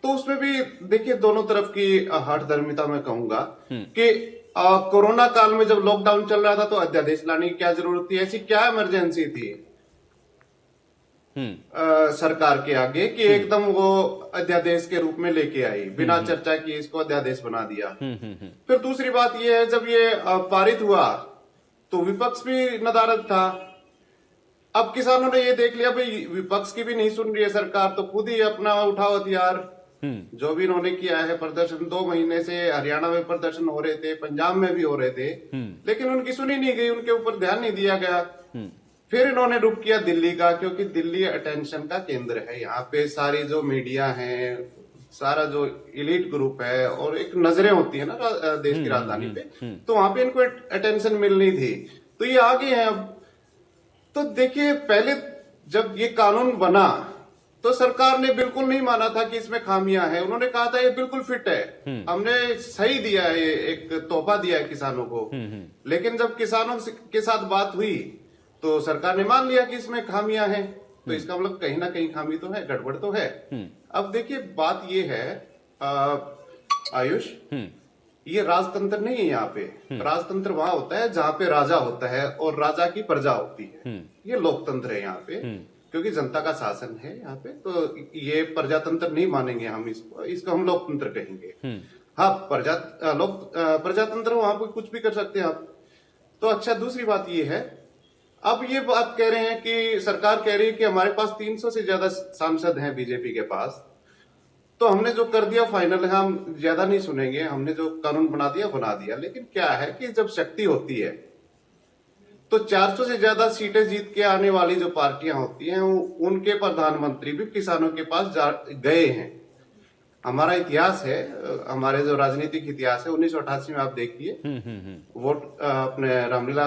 [SPEAKER 9] तो उसमें भी देखिए दोनों तरफ की हठधर्मिता मैं कहूंगा कि कोरोना काल में जब लॉकडाउन चल रहा था तो अध्यादेश लाने की क्या जरूरत थी? ऐसी क्या इमरजेंसी थी सरकार के आगे कि एकदम वो अध्यादेश के रूप में लेके आई, बिना चर्चा किए इसको अध्यादेश बना दिया। फिर दूसरी बात ये है, जब ये पारित हुआ तो विपक्ष भी नदारद था। अब किसानों ने ये देख लिया भाई विपक्ष की भी नहीं सुन रही है सरकार, तो खुद ही अपना उठाओ हथियार। जो भी इन्होंने किया है प्रदर्शन, 2 महीने से हरियाणा में प्रदर्शन हो रहे थे, पंजाब में भी हो रहे थे, लेकिन उनकी सुनी नहीं गई, उनके ऊपर ध्यान नहीं दिया गया। फिर इन्होंने रुख किया दिल्ली का, क्योंकि दिल्ली अटेंशन का केंद्र है। यहाँ पे सारी जो मीडिया है, सारा जो इलीट ग्रुप है, और एक नजरें होती है ना देश की राजधानी पे, तो वहां पे इनको अटेंशन मिलनी थी, तो ये आगे हैं अब। तो देखिए पहले जब ये कानून बना तो सरकार ने बिल्कुल नहीं माना था कि इसमें खामियां हैं। उन्होंने कहा था ये बिल्कुल फिट है, हमने सही दिया है, एक तोहफा दिया है किसानों को। लेकिन जब किसानों के साथ बात हुई तो सरकार ने मान लिया कि इसमें खामियां हैं, तो इसका मतलब कहीं ना कहीं खामी तो है, गड़बड़ तो है। अब देखिए बात ये है आयुष, ये राजतंत्र नहीं है यहाँ पे। राजतंत्र वहां होता है जहाँ पे राजा होता है और राजा की प्रजा होती है। ये लोकतंत्र है यहाँ पे, क्योंकि जनता का शासन है यहाँ पे, तो ये प्रजातंत्र नहीं मानेंगे हम इसको हम लोकतंत्र कहेंगे। हाँ प्रजातंत्र वहां पे कुछ भी कर सकते हैं आप। तो अच्छा, दूसरी बात ये है, अब ये बात कह रहे हैं कि सरकार कह रही है कि हमारे पास 300 से ज्यादा सांसद हैं बीजेपी के पास, तो हमने जो कर दिया फाइनल है, हम ज्यादा नहीं सुनेंगे, हमने जो कानून बना दिया। लेकिन क्या है कि जब शक्ति होती है तो 400 से ज्यादा सीटें जीत के आने वाली जो पार्टियां होती हैं, उनके प्रधानमंत्री भी किसानों के पास गए हैं। हमारा इतिहास है, हमारे जो राजनीतिक इतिहास है, 1988 में आप देखिए वोट अपने रामलीला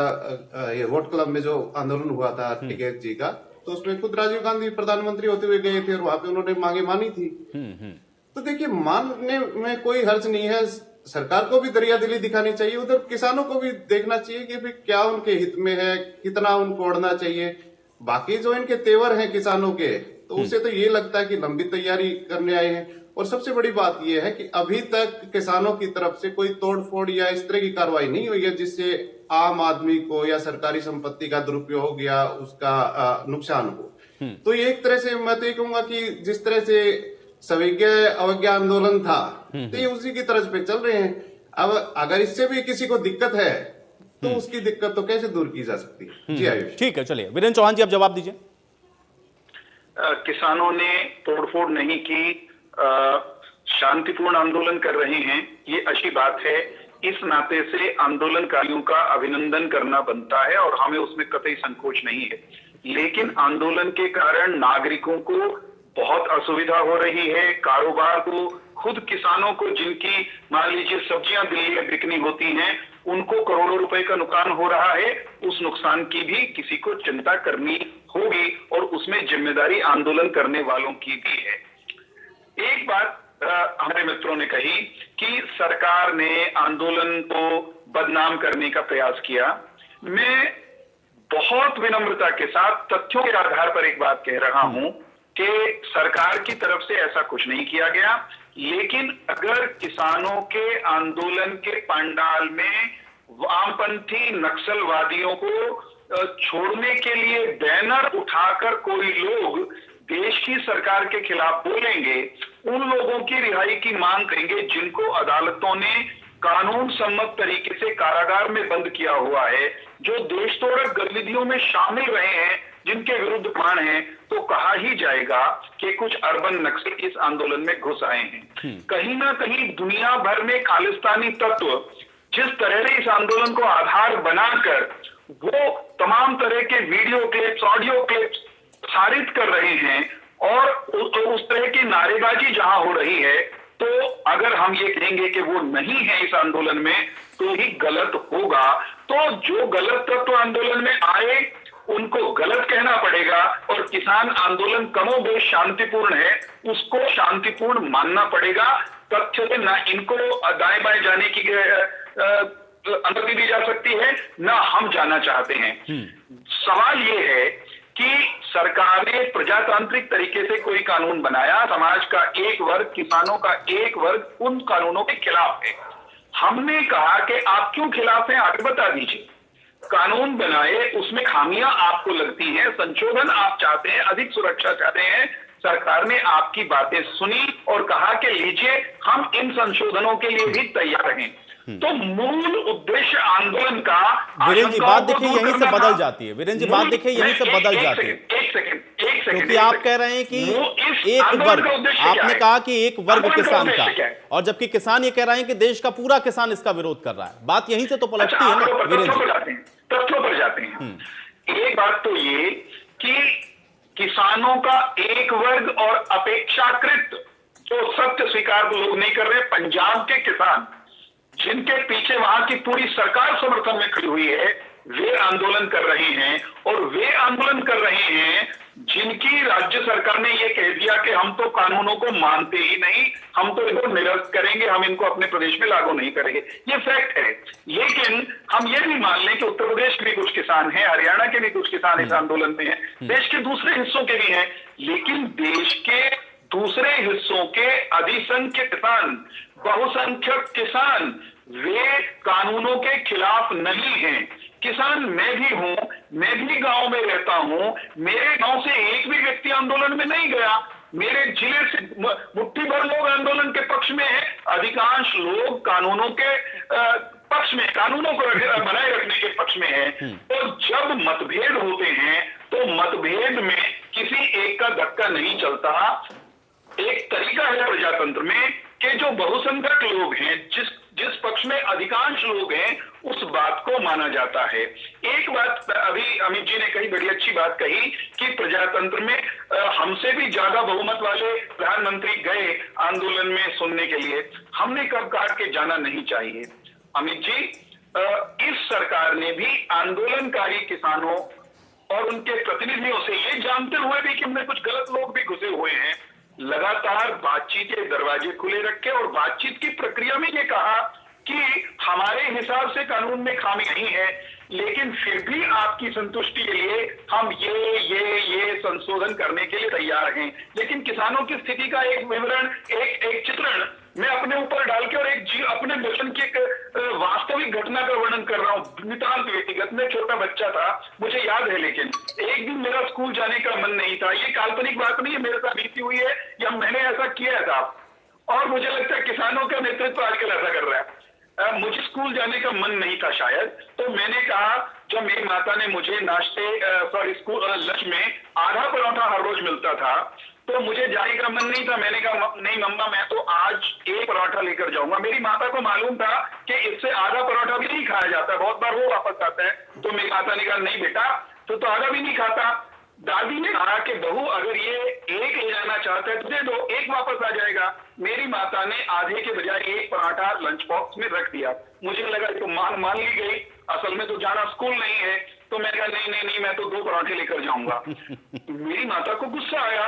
[SPEAKER 9] ये वोट क्लब में जो आंदोलन हुआ था टिकैत जी का, तो उसमें खुद राजीव गांधी प्रधानमंत्री होते हुए गए थे और वहां पे उन्होंने मांगे मानी थी। तो देखिए मानने में कोई हर्ज नहीं है, सरकार को भी दरियादिली दिखानी चाहिए, उधर किसानों को भी देखना चाहिए कि भाई क्या उनके हित में है, कितना उनको ओढ़ना चाहिए। बाकी जो इनके तेवर हैं किसानों के, तो उससे तो ये लगता है कि लंबी तैयारी करने आए हैं। और सबसे बड़ी बात यह है कि अभी तक किसानों की तरफ से कोई तोड़फोड़ या इस तरह की कार्रवाई नहीं हुई है जिससे आम आदमी को या सरकारी संपत्ति का दुरुपयोग या उसका नुकसान हो। तो ये एक तरह से मैं तो ये कहूंगा कि जिस तरह से सविज्ञ अवज्ञा आंदोलन था, तो ये उसी की तरफ पे चल रहे हैं। अब अगर इससे भी किसी को दिक्कत है तो उसकी दिक्कत तो कैसे दूर की जा सकती है? जी आयुष।
[SPEAKER 1] ठीक है, चलिए वीरेंद्र चौहान जी आप जवाब दीजिए।
[SPEAKER 5] किसानों ने तोड़फोड़ नहीं की, शांतिपूर्ण आंदोलन कर रहे हैं, ये अच्छी बात है। इस नाते से आंदोलनकारियों का अभिनंदन करना बनता है और हमें उसमें कतई संकोच नहीं है। लेकिन आंदोलन के कारण नागरिकों को बहुत असुविधा हो रही है, कारोबार को, खुद किसानों को जिनकी मान लीजिए सब्जियां दिल्ली में बिकनी होती हैं, उनको करोड़ों रुपए का नुकसान हो रहा है। उस नुकसान की भी किसी को चिंता करनी होगी और उसमें जिम्मेदारी आंदोलन करने वालों की भी है। एक बात हमारे मित्रों ने कही कि सरकार ने आंदोलन को बदनाम करने का प्रयास किया। मैं बहुत विनम्रता के साथ तथ्यों के आधार पर एक बात कह रहा हूं कि सरकार की तरफ से ऐसा कुछ नहीं किया गया। लेकिन अगर किसानों के आंदोलन के पंडाल में वामपंथी नक्सलवादियों को छोड़ने के लिए बैनर उठाकर कोई लोग देश की सरकार के खिलाफ बोलेंगे, उन लोगों की रिहाई की मांग करेंगे जिनको अदालतों ने कानून सम्मत तरीके से कारागार में बंद किया हुआ है, जो देशतोड़क गतिविधियों में शामिल रहे हैं, जिनके विरुद्ध प्राण हैं, तो कहा ही जाएगा कि कुछ अर्बन नक्सली इस आंदोलन में घुस आए हैं। कहीं ना कहीं दुनिया भर में खालिस्तानी तत्व जिस तरह से इस आंदोलन को आधार बनाकर वो तमाम तरह के वीडियो क्लिप्स, ऑडियो क्लिप्स पारित कर रहे हैं और उस तरह की नारेबाजी जहां हो रही है, तो अगर हम ये कहेंगे कि वो नहीं है इस आंदोलन में तो ही गलत होगा। तो जो गलत तत्व आंदोलन में आए उनको गलत कहना पड़ेगा और किसान आंदोलन कमोबेश शांतिपूर्ण है उसको शांतिपूर्ण मानना पड़ेगा। तथ्य से ना इनको दाएं बाएं जाने की अनुमति दी जा सकती है, ना हम जाना चाहते हैं। सवाल ये है कि सरकार ने प्रजातांत्रिक तरीके से कोई कानून बनाया, समाज का एक वर्ग, किसानों का एक वर्ग उन कानूनों के खिलाफ है। हमने कहा कि आप क्यों खिलाफ हैं, आगे बता दीजिए। कानून बनाए, उसमें खामियां आपको लगती हैं, संशोधन आप चाहते हैं, अधिक सुरक्षा चाहते हैं। सरकार ने आपकी बातें सुनी और कहा कि लीजिए हम इन संशोधनों के लिए भी तैयार हैं। तो मूल उद्देश्य आंदोलन का,
[SPEAKER 1] वीरेंद्र जी बात देखिए यहीं से बदल जाती है, वीरेंद्र जी बात देखिए यहीं से बदल जाती है।
[SPEAKER 5] एक सेकंड
[SPEAKER 1] क्योंकि आप कह रहे हैं कि एक वर्ग, आपने कहा कि एक वर्ग किसान का, और जबकि किसान ये कह रहे हैं कि देश का पूरा किसान इसका विरोध कर रहा है। बात यहीं से तो पलटती है ना वीरेंद्र जी।
[SPEAKER 5] तथ्यों पर जाते हैं। एक बात तो ये कि किसानों का एक वर्ग और अपेक्षाकृत जो सत्य स्वीकार लोग नहीं कर रहे, पंजाब के किसान जिनके पीछे वहां की पूरी सरकार समर्थन में खड़ी हुई है, वे आंदोलन कर रहे हैं। और वे आंदोलन कर रहे हैं जिनकी राज्य सरकार ने यह कह दिया कि हम तो कानूनों को मानते ही नहीं, हम तो इनको निरस्त करेंगे, हम इनको अपने प्रदेश में लागू नहीं करेंगे। ये फैक्ट है। लेकिन हम ये भी मान लें कि उत्तर प्रदेश के भी कुछ किसान हैं, हरियाणा के भी कुछ किसान इस आंदोलन में हैं, देश के दूसरे हिस्सों के भी हैं। लेकिन देश के दूसरे हिस्सों के अधिसंख्यक किसान, बहुसंख्यक किसान, वे कानूनों के खिलाफ नहीं हैं। किसान मैं भी हूं, मैं भी गांव में रहता हूं, मेरे गांव से एक भी व्यक्ति आंदोलन में नहीं गया। मेरे जिले से मुट्ठी भर लोग आंदोलन के पक्ष में हैं, अधिकांश लोग कानूनों के पक्ष में, कानूनों को बनाए रखने के पक्ष में है। तो जब मतभेद होते हैं तो मतभेद में किसी एक का धक्का नहीं चलता। एक तरीका है प्रजातंत्र में कि जो बहुसंख्यक लोग हैं, जिस पक्ष में अधिकांश लोग हैं, उस बात को माना जाता है। एक बात अभी अमित जी ने कही, बड़ी अच्छी बात कही कि प्रजातंत्र में हमसे भी ज्यादा बहुमत वाले प्रधानमंत्री गए आंदोलन में सुनने के लिए। हमने कब कहा कि जाना नहीं चाहिए। अमित जी, इस सरकार ने भी आंदोलनकारी किसानों और उनके प्रतिनिधियों से ये जानते हुए भी कि उनमें कुछ गलत लोग भी घुसे हुए हैं, लगातार बातचीत के दरवाजे खुले रखे और बातचीत की प्रक्रिया में ये कहा कि हमारे हिसाब से कानून में खामी नहीं है, लेकिन फिर भी आपकी संतुष्टि के लिए हम ये संशोधन करने के लिए तैयार हैं। लेकिन किसानों की स्थिति का एक विवरण, एक चित्रण मैं अपने ऊपर डाल के और अपने बचपन की एक वास्तविक घटना का वर्णन कर रहा हूं। नितांत व्यक्तिगत, मैं छोटा बच्चा था, मुझे याद है, लेकिन एक दिन मेरा स्कूल जाने का मन नहीं था। ये काल्पनिक बात नहीं है, मेरे साथ बीती हुई है या मैंने ऐसा किया था। और मुझे लगता है किसानों का नेतृत्व आजकल ऐसा कर रहा है। मुझे स्कूल जाने का मन नहीं था शायद, तो मैंने कहा, जब मेरी माता ने मुझे स्कूल लंच में आधा पराठा हर रोज मिलता था, तो मुझे जाने का मन नहीं था। मैंने कहा नहीं मम्मा, मैं तो आज एक पराठा लेकर जाऊंगा। मेरी माता को मालूम था कि इससे आधा पराठा भी नहीं खाया जाता, बहुत बार वो वापस आता है। तो मेरी माता ने कहा नहीं बेटा, तो आधा भी नहीं खाता। दादी ने कहा कि बहू अगर ये एक ले जाना चाहता है तो दे दो, एक वापस आ जाएगा। मेरी माता ने आधे के बजाय एक पराठा लंच बॉक्स में रख दिया। मुझे लगा तो मान ली गई, असल में तो जाना स्कूल नहीं है। तो मैं कहा नहीं, मैं तो 2 पराठे लेकर जाऊंगा। मेरी माता को गुस्सा आया।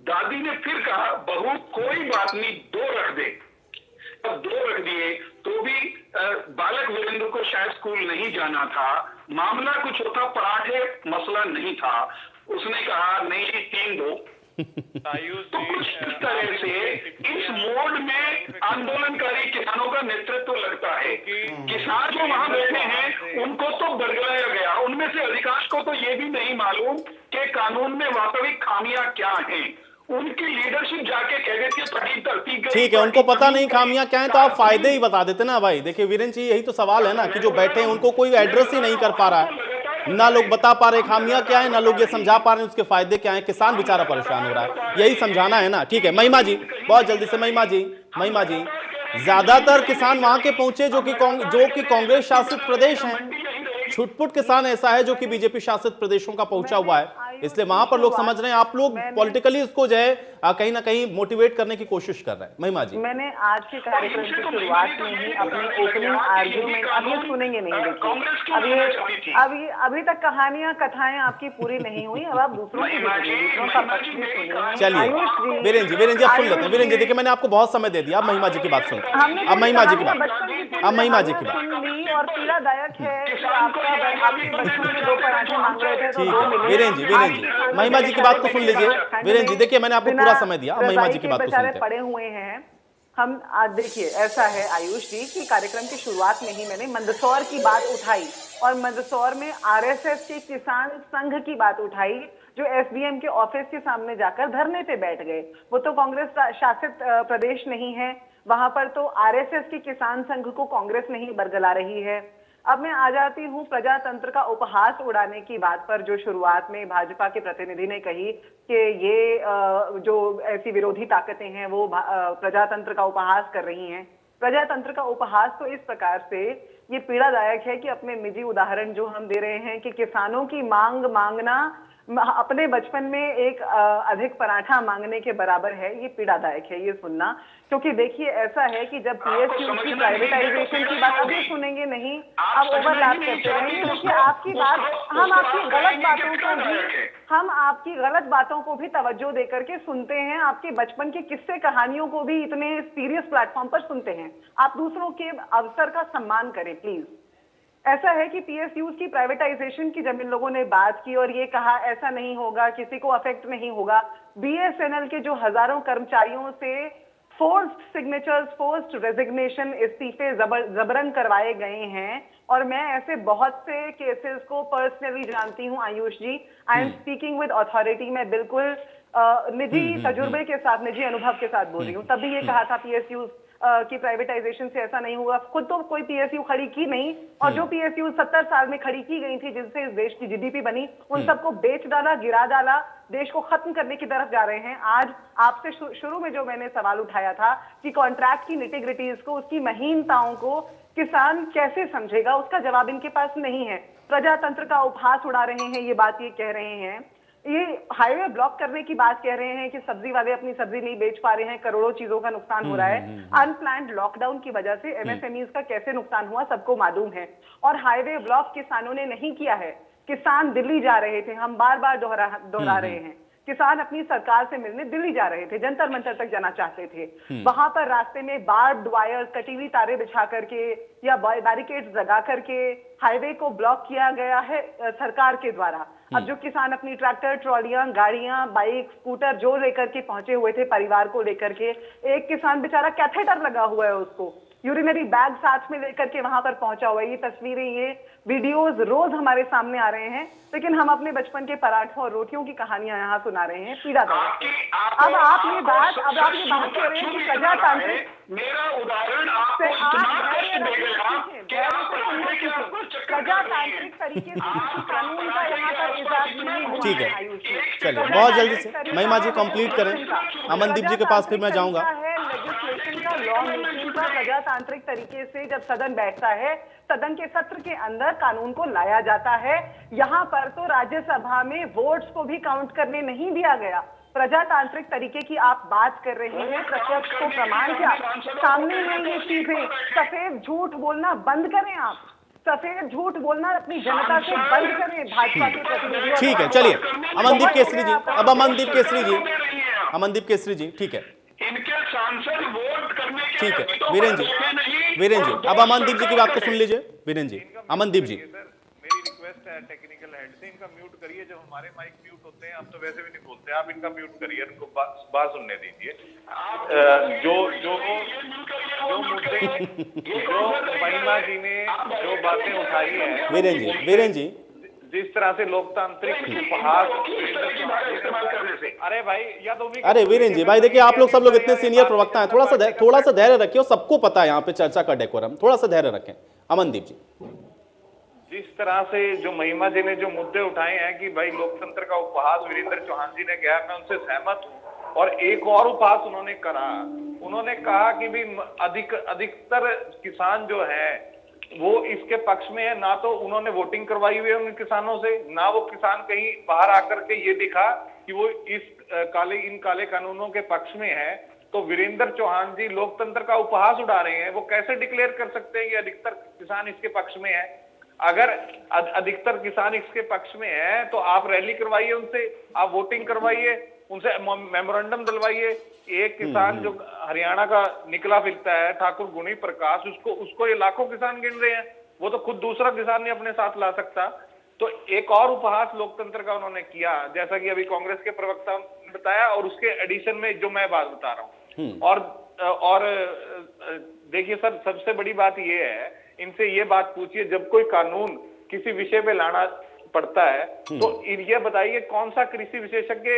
[SPEAKER 5] दादी ने फिर कहा बहू कोई बात नहीं, 2 रख दे। अब 2 रख दिए तो भी बालक वीरेंद्र को शायद स्कूल नहीं जाना था, मामला कुछ होता, पराठे मसला नहीं था। उसने कहा नहीं 3 दो। तो कुछ इस तरह से इस मोड में आंदोलनकारी किसानों का नेतृत्व लगता है। किसान जो वहां बैठे हैं उनको तो बरगलाया गया, उनमें से अधिकांश को तो ये भी नहीं मालूम कि कानून में वास्तविक खामियां क्या हैं। उनकी लीडरशिप जाके कह देती है पार्टी धरती गई।
[SPEAKER 1] ठीक है, उनको पता नहीं खामियां क्या है तो आप फायदे ही बता देते ना भाई। देखिए वीरेंद्र जी, यही तो सवाल है ना कि जो बैठे हैं उनको कोई एड्रेस ही नहीं कर पा रहा है, ना लोग बता पा रहे खामियां क्या है, ना लोग ये समझा पा रहे हैं उसके फायदे क्या है। किसान बेचारा परेशान हो रहा है, यही समझाना है ना। ठीक है महिमा जी, बहुत जल्दी से महिमा जी, ज्यादातर किसान वहां के पहुंचे जो कि कांग्रेस शासित प्रदेश हैं। छुटपुट किसान ऐसा है जो कि बीजेपी शासित प्रदेशों का पहुंचा हुआ है, इसलिए वहां पर लोग समझ रहे हैं। आप लोग पॉलिटिकली इसको जो है कहीं ना कहीं मोटिवेट करने की कोशिश कर रहे हैं। महिमा जी,
[SPEAKER 6] मैंने आज के कार्यक्रम की शुरुआत में ही अपने ओपनिंग आर्ग्यूमेंट, अब ये सुनेंगे नहीं, देखिए अभी तक कहानियां कथाएं आपकी पूरी नहीं हुई, अब आप दूसरों की दूसरों का पक्ष भी सुनिए।
[SPEAKER 1] चलिए वीरेंद्र जी आप सुन लेते हैं। वीरेंद्र जी देखिए मैंने आपको बहुत समय दे दिया, अब महिमा जी की बात सुनते हैं। अब महिमा जी की बात
[SPEAKER 6] सुन ली और पीड़ादायक है कि आपके बचपन में 2 पराठे मांग रहे थे तो 2 मिले।
[SPEAKER 1] वीरेंद्र जी महिमा जी की बात को सुन लीजिए। वीरेंद्र जी देखिए मैंने आपको पूरा समय दिया, अब महिमा जी की बात को सुनते हैं।
[SPEAKER 6] पड़े हुए हैं हम। आज देखिए ऐसा है आयुष जी कि कार्यक्रम की शुरुआत में ही मैंने मंदसौर की बात उठाई और मंदसौर में आरएसएस के किसान संघ की बात उठाई जो एसडीएम के ऑफिस के सामने जाकर धरने पे बैठ गए। वो तो कांग्रेस शासित प्रदेश नहीं है, वहां पर तो आरएसएस के किसान संघ को कांग्रेस नहीं बरगला रही है। अब मैं आ जाती हूँ प्रजातंत्र का उपहास उड़ाने की बात पर, जो शुरुआत में भाजपा के प्रतिनिधि ने कही कि ये जो ऐसी विरोधी ताकतें हैं वो प्रजातंत्र का उपहास कर रही हैं। प्रजातंत्र का उपहास तो इस प्रकार से ये पीड़ादायक है कि अपने निजी उदाहरण जो हम दे रहे हैं कि किसानों की मांगना अपने बचपन में एक अधिक पराठा मांगने के बराबर है, ये पीड़ादायक है ये सुनना। क्योंकि देखिए ऐसा है कि जब पीएसयू की प्राइवेटाइजेशन की बात अभी सुनेंगे नहीं, अब ओवरलैप करते रहेंगे। देखिए आपकी बात, हम आपकी गलत बातों को भी तवज्जो देकर के सुनते हैं, आपके बचपन के किस्से कहानियों को भी इतने सीरियस प्लेटफॉर्म पर सुनते हैं। आप दूसरों के अवसर का सम्मान करें प्लीज। ऐसा है कि पीएसयूज की प्राइवेटाइजेशन की जब इन लोगों ने बात की और ये कहा ऐसा नहीं होगा, किसी को अफेक्ट नहीं होगा, बीएसएनएल के जो हजारों कर्मचारियों से फोर्स्ड सिग्नेचर्स, फोर्स्ड रेजिग्नेशन, इस्तीफे जबरन करवाए गए हैं और मैं ऐसे बहुत से केसेस को पर्सनली जानती हूं Ayush ji. I am speaking with authority, मैं बिल्कुल निजी तजुर्बे के साथ, निजी अनुभव के साथ बोल रही हूँ। तभी ये कहा था पीएसयूज की प्राइवेटाइजेशन से ऐसा नहीं हुआ। खुद तो कोई पीएसयू खड़ी की नहीं और जो पीएसयू 70 साल में खड़ी की गई थी जिनसे इस देश की जीडीपी बनी, उन सबको बेच डाला, गिरा डाला, देश को खत्म करने की तरफ जा रहे हैं। आज आपसे शुरू में जो मैंने सवाल उठाया था कि कॉन्ट्रैक्ट की निटिग्रिटीज को, उसकी महीनताओं को किसान कैसे समझेगा, उसका जवाब इनके पास नहीं है। प्रजातंत्र का उपहास उड़ा रहे हैं, ये बात ये कह रहे हैं, ये हाईवे ब्लॉक करने की बात कह रहे हैं कि सब्जी वाले अपनी सब्जी नहीं बेच पा रहे हैं, करोड़ों चीजों का नुकसान हो रहा है। अनप्लान्ड लॉकडाउन की वजह से एमएसएमईज का कैसे नुकसान हुआ सबको मालूम है। और हाईवे ब्लॉक किसानों ने नहीं किया है, किसान दिल्ली जा रहे थे, हम बार बार दोहरा रहे हैं। किसान अपनी सरकार से मिलने दिल्ली जा रहे थे, जंतर मंतर तक जाना चाहते थे। वहां पर रास्ते में बार्ब्ड वायर, कटीली तारे बिछा करके या बैरिकेड्स लगा करके हाईवे को ब्लॉक किया गया है सरकार के द्वारा। अब जो किसान अपनी ट्रैक्टर, ट्रॉलियां, गाड़ियां, बाइक, स्कूटर जो लेकर के पहुंचे हुए थे परिवार को लेकर के, एक किसान बेचारा कैथेटर लगा हुआ है, उसको यूरिनरी बैग साथ में लेकर के वहां पर पहुंचा हुआ है। ये तस्वीरें, ये वीडियोस रोज हमारे सामने आ रहे हैं, लेकिन हम अपने बचपन के पराठों और रोटियों की कहानियां यहाँ सुना रहे हैं। पीड़ादायक। अब आप ये बात कह रहे हैं कि प्रजातांत्रिक,
[SPEAKER 5] मेरा उदाहरण आपको इतना
[SPEAKER 6] प्रजातांत्रिक तरीके से कानून का यहाँ पर इजाद नहीं हुआ।
[SPEAKER 1] ठीक है, चलिए बहुत जल्दी से महिमा जी कंप्लीट करें। अमनदीप जी के पास फिर मैं जाऊंगा।
[SPEAKER 6] लेजिस्लेशन का, लॉ मेकिंग का प्रजातांत्रिक तरीके से जब सदन बैठता है, सदन के सत्र के अंदर कानून को लाया जाता है। यहाँ पर तो राज्यसभा में वोट्स को भी काउंट करने नहीं दिया गया। प्रजातांत्रिक तरीके की आप बात कर रहे हैं, प्रत्यक्ष को प्रमाण क्या सामने में ये चीजें, सफेद झूठ बोलना बंद करें आप, सफेद झूठ बोलना अपनी जनता से बंद करें भाजपा के प्रतिनिधियों।
[SPEAKER 1] ठीक है, चलिए अमनदीप केसरी जी, अब अमनदीप केसरी जी, अमनदीप केसरी जी, ठीक है,
[SPEAKER 5] इनके सांसद वोट करने के,
[SPEAKER 1] ठीक है। वीरेंद्र जी अब अमनदीप जी की बात को सुन लीजिए। वीरेंद्र जी, अमनदीप जी,
[SPEAKER 7] मेरी रिक्वेस्ट है टेक्निकल हेड से इनका म्यूट करिए। जब हमारे माइक म्यूट होते हैं, आप तो वैसे भी नहीं बोलते, आप इनका म्यूट करिए, इनको बात सुनने दीजिए। जो मुद्दे, जो महिमा जी ने जो बातें उठाई है,
[SPEAKER 1] वीरेंद्र जी,
[SPEAKER 7] जिस तरह से लोकतांत्रिक उपहास
[SPEAKER 5] इस्तेमाल करने से।
[SPEAKER 7] अरे भाई या तो भी
[SPEAKER 1] अरे वीरेंद्र जी भाई देखिए, आप लोग सब लोग इतने सीनियर प्रवक्ता हैं, थोड़ा सा धैर्य रखिए, और सबको पता है यहाँ पे चर्चा का डेकोरम, थोड़ा सा धैर्य रखें। अमनदीप जी,
[SPEAKER 7] जिस तरह से जो महिमा जी ने जो मुद्दे उठाए हैं कि भाई लोकतंत्र का उपहास वीरेंद्र चौहान जी ने किया, मैं उनसे सहमत हूँ। और एक और उपहास उन्होंने करा, उन्होंने कहा कि भी अधिकतर किसान जो है वो इसके पक्ष में है। ना तो उन्होंने वोटिंग करवाई हुई है उन किसानों से, ना वो किसान कहीं बाहर आकर के ये दिखा कि वो इन काले कानूनों के पक्ष में है। तो वीरेंद्र चौहान जी लोकतंत्र का उपहास उड़ा रहे हैं। वो कैसे डिक्लेयर कर सकते हैं कि अधिकतर किसान इसके पक्ष में है? अगर अधिकतर किसान इसके पक्ष में है तो आप रैली करवाइए उनसे, आप वोटिंग करवाइए उनसे, मेमोरेंडम दिलवाइए। एक किसान जो हरियाणा का निकला फिरता है, ठाकुर गुणी प्रकाश, उसको ये लाखों किसान गिन रहे हैं, वो तो खुद दूसरा किसान नहीं अपने साथ ला सकता। तो एक और उपहास लोकतंत्र का उन्होंने किया, जैसा कि अभी कांग्रेस के प्रवक्ता ने बताया, और उसके एडिशन में जो मैं बात बता रहा हूँ। और देखिए सर, सबसे बड़ी बात ये है, इनसे ये बात पूछिए, जब कोई कानून किसी विषय पे लाना पड़ता है तो ये बताइए कौन सा कृषि विशेषज्ञ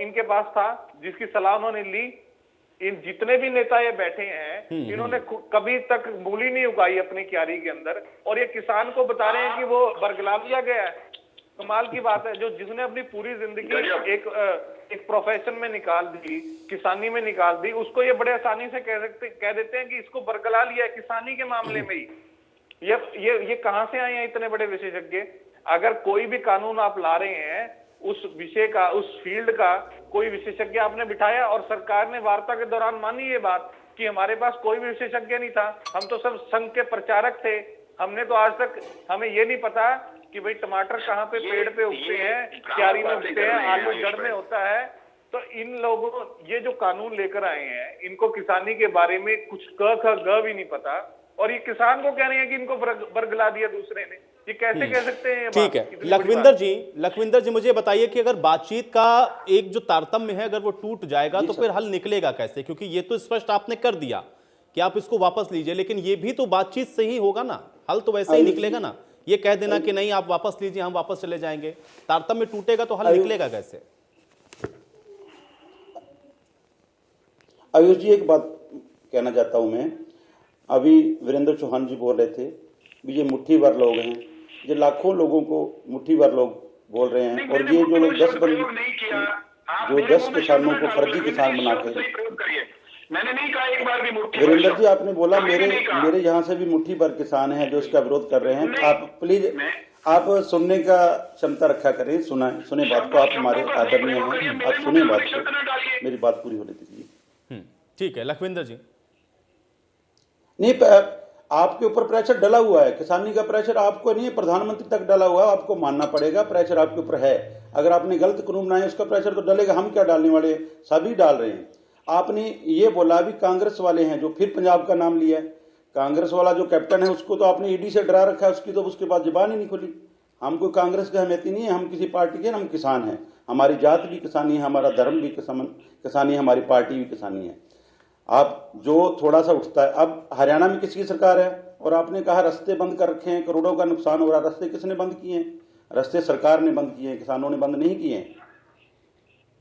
[SPEAKER 7] इनके पास था जिसकी सलाह उन्होंने ली? इन जितने भी नेता ये बैठे हैं, इन्होंने कभी तक मूली नहीं उगाई अपनी क्यारी के अंदर, और ये किसान को बता रहे हैं कि वो बरगला दिया गया है। कमाल की बात है, जो जिसने अपनी पूरी जिंदगी एक प्रोफेशन में निकाल दी, किसानी में निकाल दी, उसको ये बड़े आसानी से कह देते हैं कि इसको बरगला लिया है किसानी के मामले में ही। ये कहां से आए हैं इतने बड़े विशेषज्ञ? अगर कोई भी कानून आप ला रहे हैं, उस विषय का, उस फील्ड का कोई विशेषज्ञ आपने बिठाया, और सरकार ने वार्ता के दौरान मानी ये बात कि हमारे पास कोई भी विशेषज्ञ नहीं था, हम तो सब संघ के प्रचारक थे। हमने तो आज तक, हमें ये नहीं पता कि भाई टमाटर कहाँ पे पेड़ पे उगते हैं, क्यारी में उगते हैं, आलू जड़ में होता है। तो इन लोगों, ये जो कानून लेकर आए हैं, इनको किसानी के बारे में कुछ क ख ग भी नहीं पता, और ये किसान को कह रहे हैं कि इनको बरगला दिया दूसरे ने। ये कैसे कह सकते हैं?
[SPEAKER 1] ठीक है लखविंदर जी मुझे बताइए कि अगर बातचीत का एक जो तारतम्य है, अगर वो टूट जाएगा तो फिर हल निकलेगा कैसे? क्योंकि ये तो स्पष्ट आपने कर दिया कि आप इसको वापस लीजिए, लेकिन ये भी तो बातचीत से ही होगा ना, हल तो वैसे ही निकलेगा ना। ये कह देना कि नहीं आप वापस लीजिए, हम वापस चले जाएंगे, तारतम्य टूटेगा तो हल निकलेगा कैसे?
[SPEAKER 8] आयुष जी, एक बात कहना चाहता हूं मैं। अभी वीरेंद्र चौहान जी बोल रहे थे भी ये मुट्ठी भर लोग हैं, ये लाखों लोगों को मुट्ठी भर लोग बोल रहे हैं, और ये जो लोग 10 किसानों को फर्जी किसान बना के,
[SPEAKER 5] मैंने नहीं कहा एक बार भी मुट्ठी।
[SPEAKER 8] वीरेंद्र जी आपने बोला मेरे यहाँ से भी मुट्ठी भर किसान हैं जो इसका विरोध कर रहे हैं। आप प्लीज आप सुनने का क्षमता रखा करें, सुने बात को, आप हमारे आदरणीय हैं, आप सुने बात को, मेरी बात पूरी होने दीजिए।
[SPEAKER 1] ठीक है लखविंदर जी।
[SPEAKER 8] नहीं, आपके ऊपर प्रेशर डला हुआ है, किसानी का प्रेशर आपको नहीं है, प्रधानमंत्री तक डला हुआ है, आपको मानना पड़ेगा, प्रेशर आपके ऊपर है। अगर आपने गलत कानून बनाए उसका प्रेशर तो डलेगा, हम क्या डालने वाले, सभी डाल रहे हैं। आपने ये बोला भी कांग्रेस वाले हैं जो फिर पंजाब का नाम लिया है, कांग्रेस वाला जो कैप्टन है उसको तो आपने ईडी से डरा रखा है, उसकी तो उसके बाद जुबान ही नहीं खुली। हम कोई कांग्रेस के हमेती नहीं है, हम किसी पार्टी के, हम किसान हैं, हमारी जात भी किसानी है, हमारा धर्म भी किसानी है, हमारी पार्टी भी किसानी है। आप जो थोड़ा सा उठता है, अब हरियाणा में किसकी सरकार है, और आपने कहा रास्ते बंद कर रखे हैं, करोड़ों का नुकसान हो रहा है, रास्ते किसने बंद किए हैं? रास्ते सरकार ने बंद किए हैं, किसानों ने बंद नहीं किए हैं।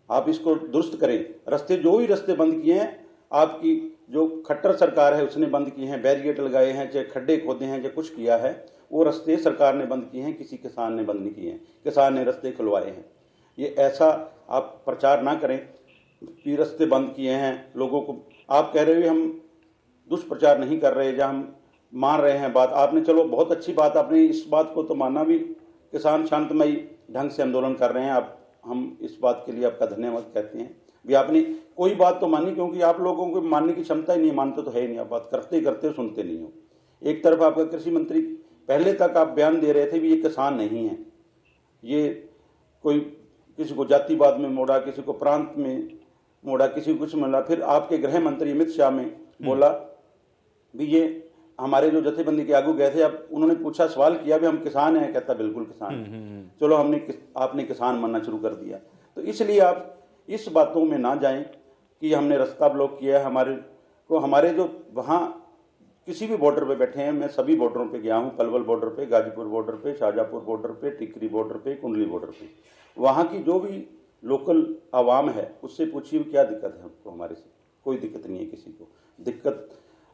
[SPEAKER 8] आप इसको दुरुस्त करें। रास्ते जो ही रास्ते बंद किए हैं, आपकी जो खट्टर सरकार है उसने बंद किए हैं, बैरिकेड लगाए हैं, चाहे खड्डे खोदे हैं, चाहे कुछ किया है, वो रास्ते सरकार ने बंद किए हैं, किसी किसान ने बंद नहीं किए हैं, किसान ने रास्ते खुलवाए हैं। ये ऐसा आप प्रचार ना करें कि रास्ते बंद किए हैं लोगों को। आप कह रहे हो हम दुष्प्रचार नहीं कर रहे, जहाँ हम मान रहे हैं बात, आपने चलो बहुत अच्छी बात, आपने इस बात को तो माना भी, किसान शांतमयी ढंग से आंदोलन कर रहे हैं, आप हम इस बात के लिए आपका धन्यवाद कहते हैं भी आपने कोई बात तो मानी, क्योंकि आप लोगों को मानने की क्षमता ही नहीं, मानते तो है ही नहीं, आप बात करते करते सुनते नहीं हो। एक तरफ आपका कृषि मंत्री पहले तक आप बयान दे रहे थे भी ये किसान नहीं है, ये कोई किसी को जातिवाद में मोड़ा, किसी को प्रांत में मोड़ा, किसी को कुछ मिला, फिर आपके गृह मंत्री अमित शाह में बोला भी ये हमारे जो जथेबंदी के आगू गए थे, अब उन्होंने पूछा, सवाल किया भी हम किसान हैं, कहता बिल्कुल किसान हैं। चलो आपने किसान मानना शुरू कर दिया। तो इसलिए आप इस बातों में ना जाएं कि हमने रास्ता ब्लॉक किया है, हमारे जो वहाँ किसी भी बॉर्डर पे बैठे हैं, मैं सभी बॉर्डरों पे गया हूँ, पलवल बॉर्डर पे, गाजीपुर बॉर्डर पे, शाहजहाँपुर बॉर्डर पे, टिकरी बॉर्डर पे, कुंडली बॉर्डर पे। वहाँ की जो भी लोकल आवाम है उससे पूछिए क्या दिक्कत है हमको, हमारे से कोई दिक्कत नहीं है किसी को। दिक्कत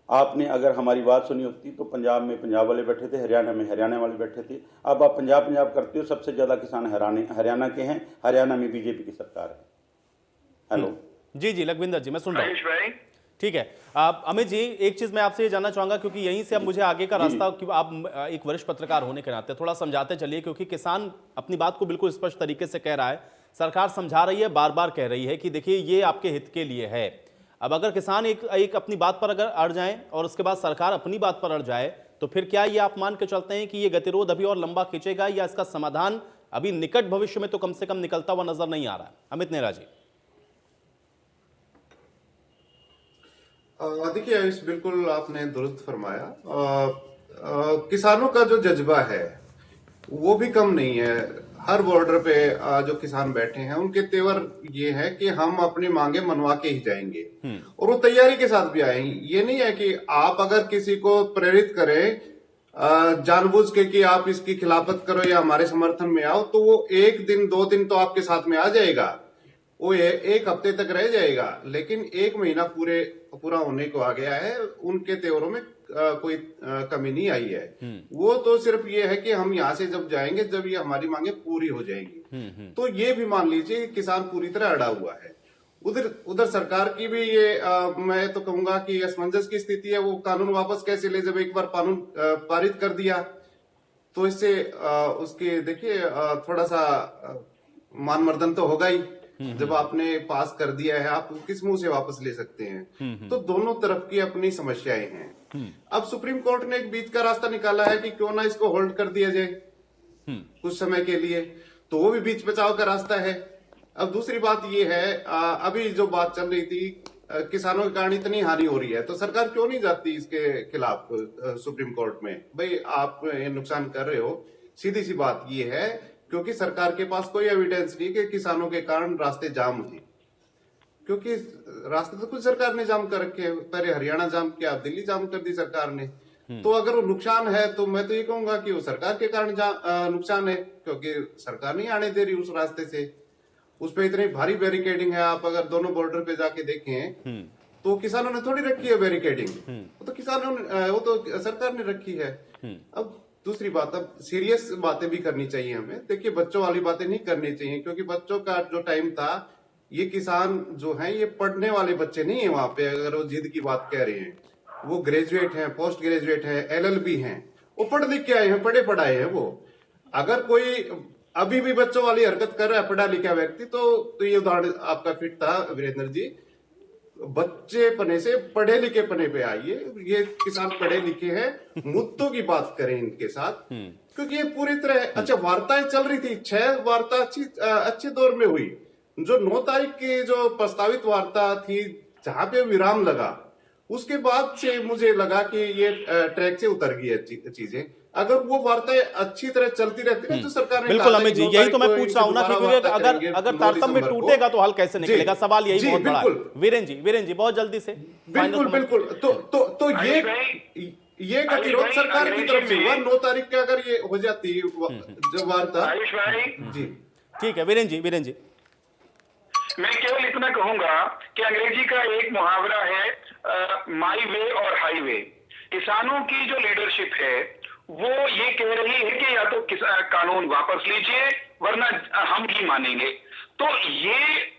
[SPEAKER 8] आपने अगर हमारी बात सुनी होती तो पंजाब में पंजाब वाले बैठे थे, हरियाणा में हरियाणा वाले बैठे थे। अब आप पंजाब पंजाब करते हो, सबसे ज़्यादा किसान हरियाणा के हैं, हरियाणा में बीजेपी की सरकार है। हेलो
[SPEAKER 1] जी जी लखविंदर जी, मैं सुन रहा हूँ।
[SPEAKER 5] आयुष भाई,
[SPEAKER 1] ठीक है। अमित जी, एक चीज मैं आपसे ये जानना चाहूंगा, क्योंकि यहीं से अब मुझे आगे का रास्ता, कि आप एक वरिष्ठ पत्रकार होने के नाते थोड़ा समझाते चलिए, क्योंकि किसान अपनी बात को बिल्कुल स्पष्ट तरीके से कह रहा है, सरकार समझा रही है, बार बार कह रही है कि देखिए ये आपके हित के लिए है। अब अगर किसान एक अपनी बात पर अगर अड़ जाए और उसके बाद सरकार अपनी बात पर अड़ जाए, तो फिर क्या ये आप मान के चलते हैं कि ये गतिरोध अभी और लंबा खींचेगा, या इसका समाधान अभी निकट भविष्य में तो कम से कम निकलता हुआ नजर नहीं आ रहा है? अमित नेहरा जी।
[SPEAKER 9] देखिए आयुष, बिल्कुल आपने दुरुस्त फरमाया। किसानों का जो जज्बा है वो भी कम नहीं है। हर बॉर्डर पे जो किसान बैठे हैं उनके तेवर ये है कि हम अपनी मांगे मनवा के ही जाएंगे, और वो तैयारी के साथ भी आएंगे। ये नहीं है कि आप अगर किसी को प्रेरित करें जानबूझ के कि आप इसकी खिलाफत करो या हमारे समर्थन में आओ, तो वो एक दिन 2 दिन तो आपके साथ में आ जाएगा, वो एक हफ्ते तक रह जाएगा, लेकिन 1 महीना पूरा होने को आ गया है, उनके तेवरों में कोई कमी नहीं आई है। वो तो सिर्फ ये है कि हम यहाँ से जब जाएंगे जब ये हमारी मांगे पूरी हो जाएंगी। तो ये भी मान लीजिए किसान पूरी तरह अड़ा हुआ है। उधर सरकार की भी ये मैं तो कहूंगा कि असमंजस की स्थिति है। वो कानून वापस कैसे ले, जब एक बार कानून पारित कर दिया तो इससे उसके देखिए थोड़ा सा मानमर्दन तो होगा ही। जब आपने पास कर दिया है, आप किस मुंह से वापस ले सकते हैं? तो दोनों तरफ की अपनी समस्याएं हैं। अब सुप्रीम कोर्ट ने एक बीच का रास्ता निकाला है कि क्यों ना इसको होल्ड कर दिया जाए कुछ समय के लिए, तो वो भी बीच बचाव का रास्ता है। अब दूसरी बात ये है, अभी जो बात चल रही थी किसानों के कारण इतनी हानि हो रही है, तो सरकार क्यों नहीं जाती इसके खिलाफ सुप्रीम कोर्ट में? भाई आप ये नुकसान कर रहे हो। सीधी सी बात ये है, क्योंकि सरकार के पास कोई एविडेंस नहीं कि किसानों के कारण रास्ते जाम हुए, क्योंकि रास्ते तो खुद सरकार ने जाम कर रखे हैं। पहले हरियाणा जाम किया, अब दिल्ली जाम कर दी सरकार ने। तो अगर वो नुकसान है तो मैं तो ये कहूंगा कि वो सरकार के कारण नुकसान है, क्योंकि सरकार नहीं आने दे रही उस रास्ते से। उस पर इतनी भारी बैरिकेडिंग है। आप अगर दोनों बॉर्डर पे जाके देखें तो किसानों ने थोड़ी रखी है बैरिकेडिंग, वो तो किसानों ने, वो तो सरकार ने रखी है। अब दूसरी बात, अब सीरियस बातें भी करनी चाहिए हमें। देखिए बच्चों वाली बातें नहीं करनी चाहिए, क्योंकि बच्चों का जो टाइम था, ये किसान जो हैं ये पढ़ने वाले बच्चे नहीं है वहां पे। अगर वो जिद की बात कह रहे हैं, वो ग्रेजुएट हैं, पोस्ट ग्रेजुएट हैं, LLB हैं, वो पढ़ लिख के आए हैं, पढ़े पढ़ाए हैं वो। अगर कोई अभी भी बच्चों वाली हरकत कर रहा है पढ़ा लिखा व्यक्ति, तो ये उदाहरण आपका फिट था वीरेंद्र जी। बच्चे पने से पढ़े लिखे पने पे आइए। ये किसान पढ़े लिखे हैं, मुद्दों की बात करें इनके साथ, क्योंकि ये पूरी तरह अच्छा वार्ताएं चल रही थी। 6 वार्ता अच्छे दौर में हुई। जो 9 तारीख की जो प्रस्तावित वार्ता थी, जहां पे विराम लगा, उसके बाद से मुझे लगा कि ये ट्रैक से उतर गई है चीजें। अगर वो वार्ताएं अच्छी तरह चलती रहती है तो सरकार ने
[SPEAKER 1] बिल्कुल अमित जी, यही तो मैं पूछ रहा हूं ना, क्योंकि अगर तारतम्य टूटेगा तो हल कैसे निकलेगा? सवाल यही बहुत बड़ा है। वीरेंद्र जी बहुत जल्दी से।
[SPEAKER 9] बिल्कुल तो ये गतिरोध सरकार की तरफ से हुआ। 9 तारीख के अगर ये हो जाती जो वार्ता।
[SPEAKER 5] आयुष भाई
[SPEAKER 9] जी
[SPEAKER 1] ठीक है। वीरेंद्र जी
[SPEAKER 5] मैं केवल इतना कहूंगा कि अंग्रेजी का एक मुहावरा है, माई वे और हाईवे। किसानों की जो लीडरशिप है वो ये कह रही है कि या तो कानून वापस लीजिए वरना हम ही मानेंगे। तो ये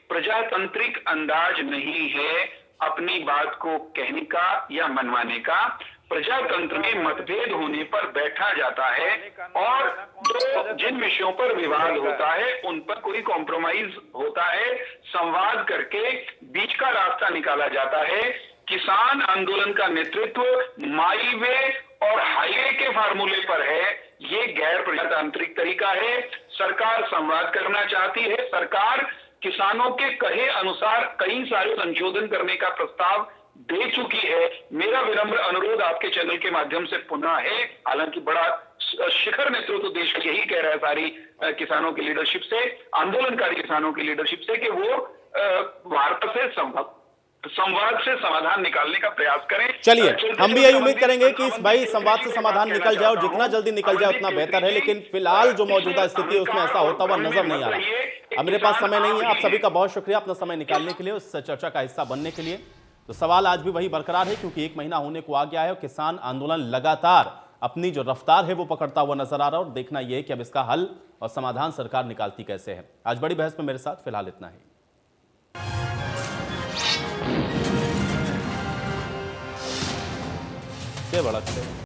[SPEAKER 5] प्रजातांत्रिक अंदाज नहीं है अपनी बात को कहने का या मनवाने का। प्रजातंत्र में मतभेद होने पर बैठा जाता है और जिन विषयों पर विवाद होता है उन पर कोई कॉम्प्रोमाइज होता है, संवाद करके बीच का रास्ता निकाला जाता है। किसान आंदोलन का नेतृत्व माई वे और हाईवे के फार्मूले पर है। ये गैर प्रजातांत्रिक तरीका है। सरकार संवाद करना चाहती है। सरकार किसानों के कहे अनुसार कई सारे संशोधन करने का प्रस्ताव दे चुकी है। मेरा विनम्र अनुरोध आपके चैनल के माध्यम से पुनः है, हालांकि बड़ा शिखर नेतृत्व देश का यही कह रहा है सारी किसानों की लीडरशिप से, आंदोलनकारी किसानों की लीडरशिप से, कि वो वार्ता से संवाद से समाधान निकालने का प्रयास करें।
[SPEAKER 1] चलिए,
[SPEAKER 5] चलते
[SPEAKER 1] हम भी
[SPEAKER 5] चलते
[SPEAKER 1] यही उम्मीद करेंगे कि
[SPEAKER 5] मंत्री
[SPEAKER 1] भाई
[SPEAKER 5] से
[SPEAKER 1] संवाद से
[SPEAKER 5] एक
[SPEAKER 1] समाधान
[SPEAKER 5] बात
[SPEAKER 1] निकल
[SPEAKER 5] कहना
[SPEAKER 1] जाए और
[SPEAKER 5] चाहता
[SPEAKER 1] जितना
[SPEAKER 5] हूं।
[SPEAKER 1] जल्दी निकल जाए उतना बेहतर है, लेकिन फिलहाल जो मौजूदा स्थिति है उसमें ऐसा होता हुआ नजर नहीं आ रहा। अब मेरे पास समय नहीं है। आप सभी का बहुत शुक्रिया अपना समय निकालने के लिए, उस चर्चा का हिस्सा बनने के लिए। तो सवाल आज भी वही बरकरार है, क्योंकि 1 महीना होने को आ गया है और किसान आंदोलन लगातार अपनी जो रफ्तार है वो पकड़ता हुआ नजर आ रहा है, और देखना यह है कि अब इसका हल और समाधान सरकार निकालती कैसे है। आज बड़ी बहस में मेरे साथ फिलहाल इतना ही। के बड़क से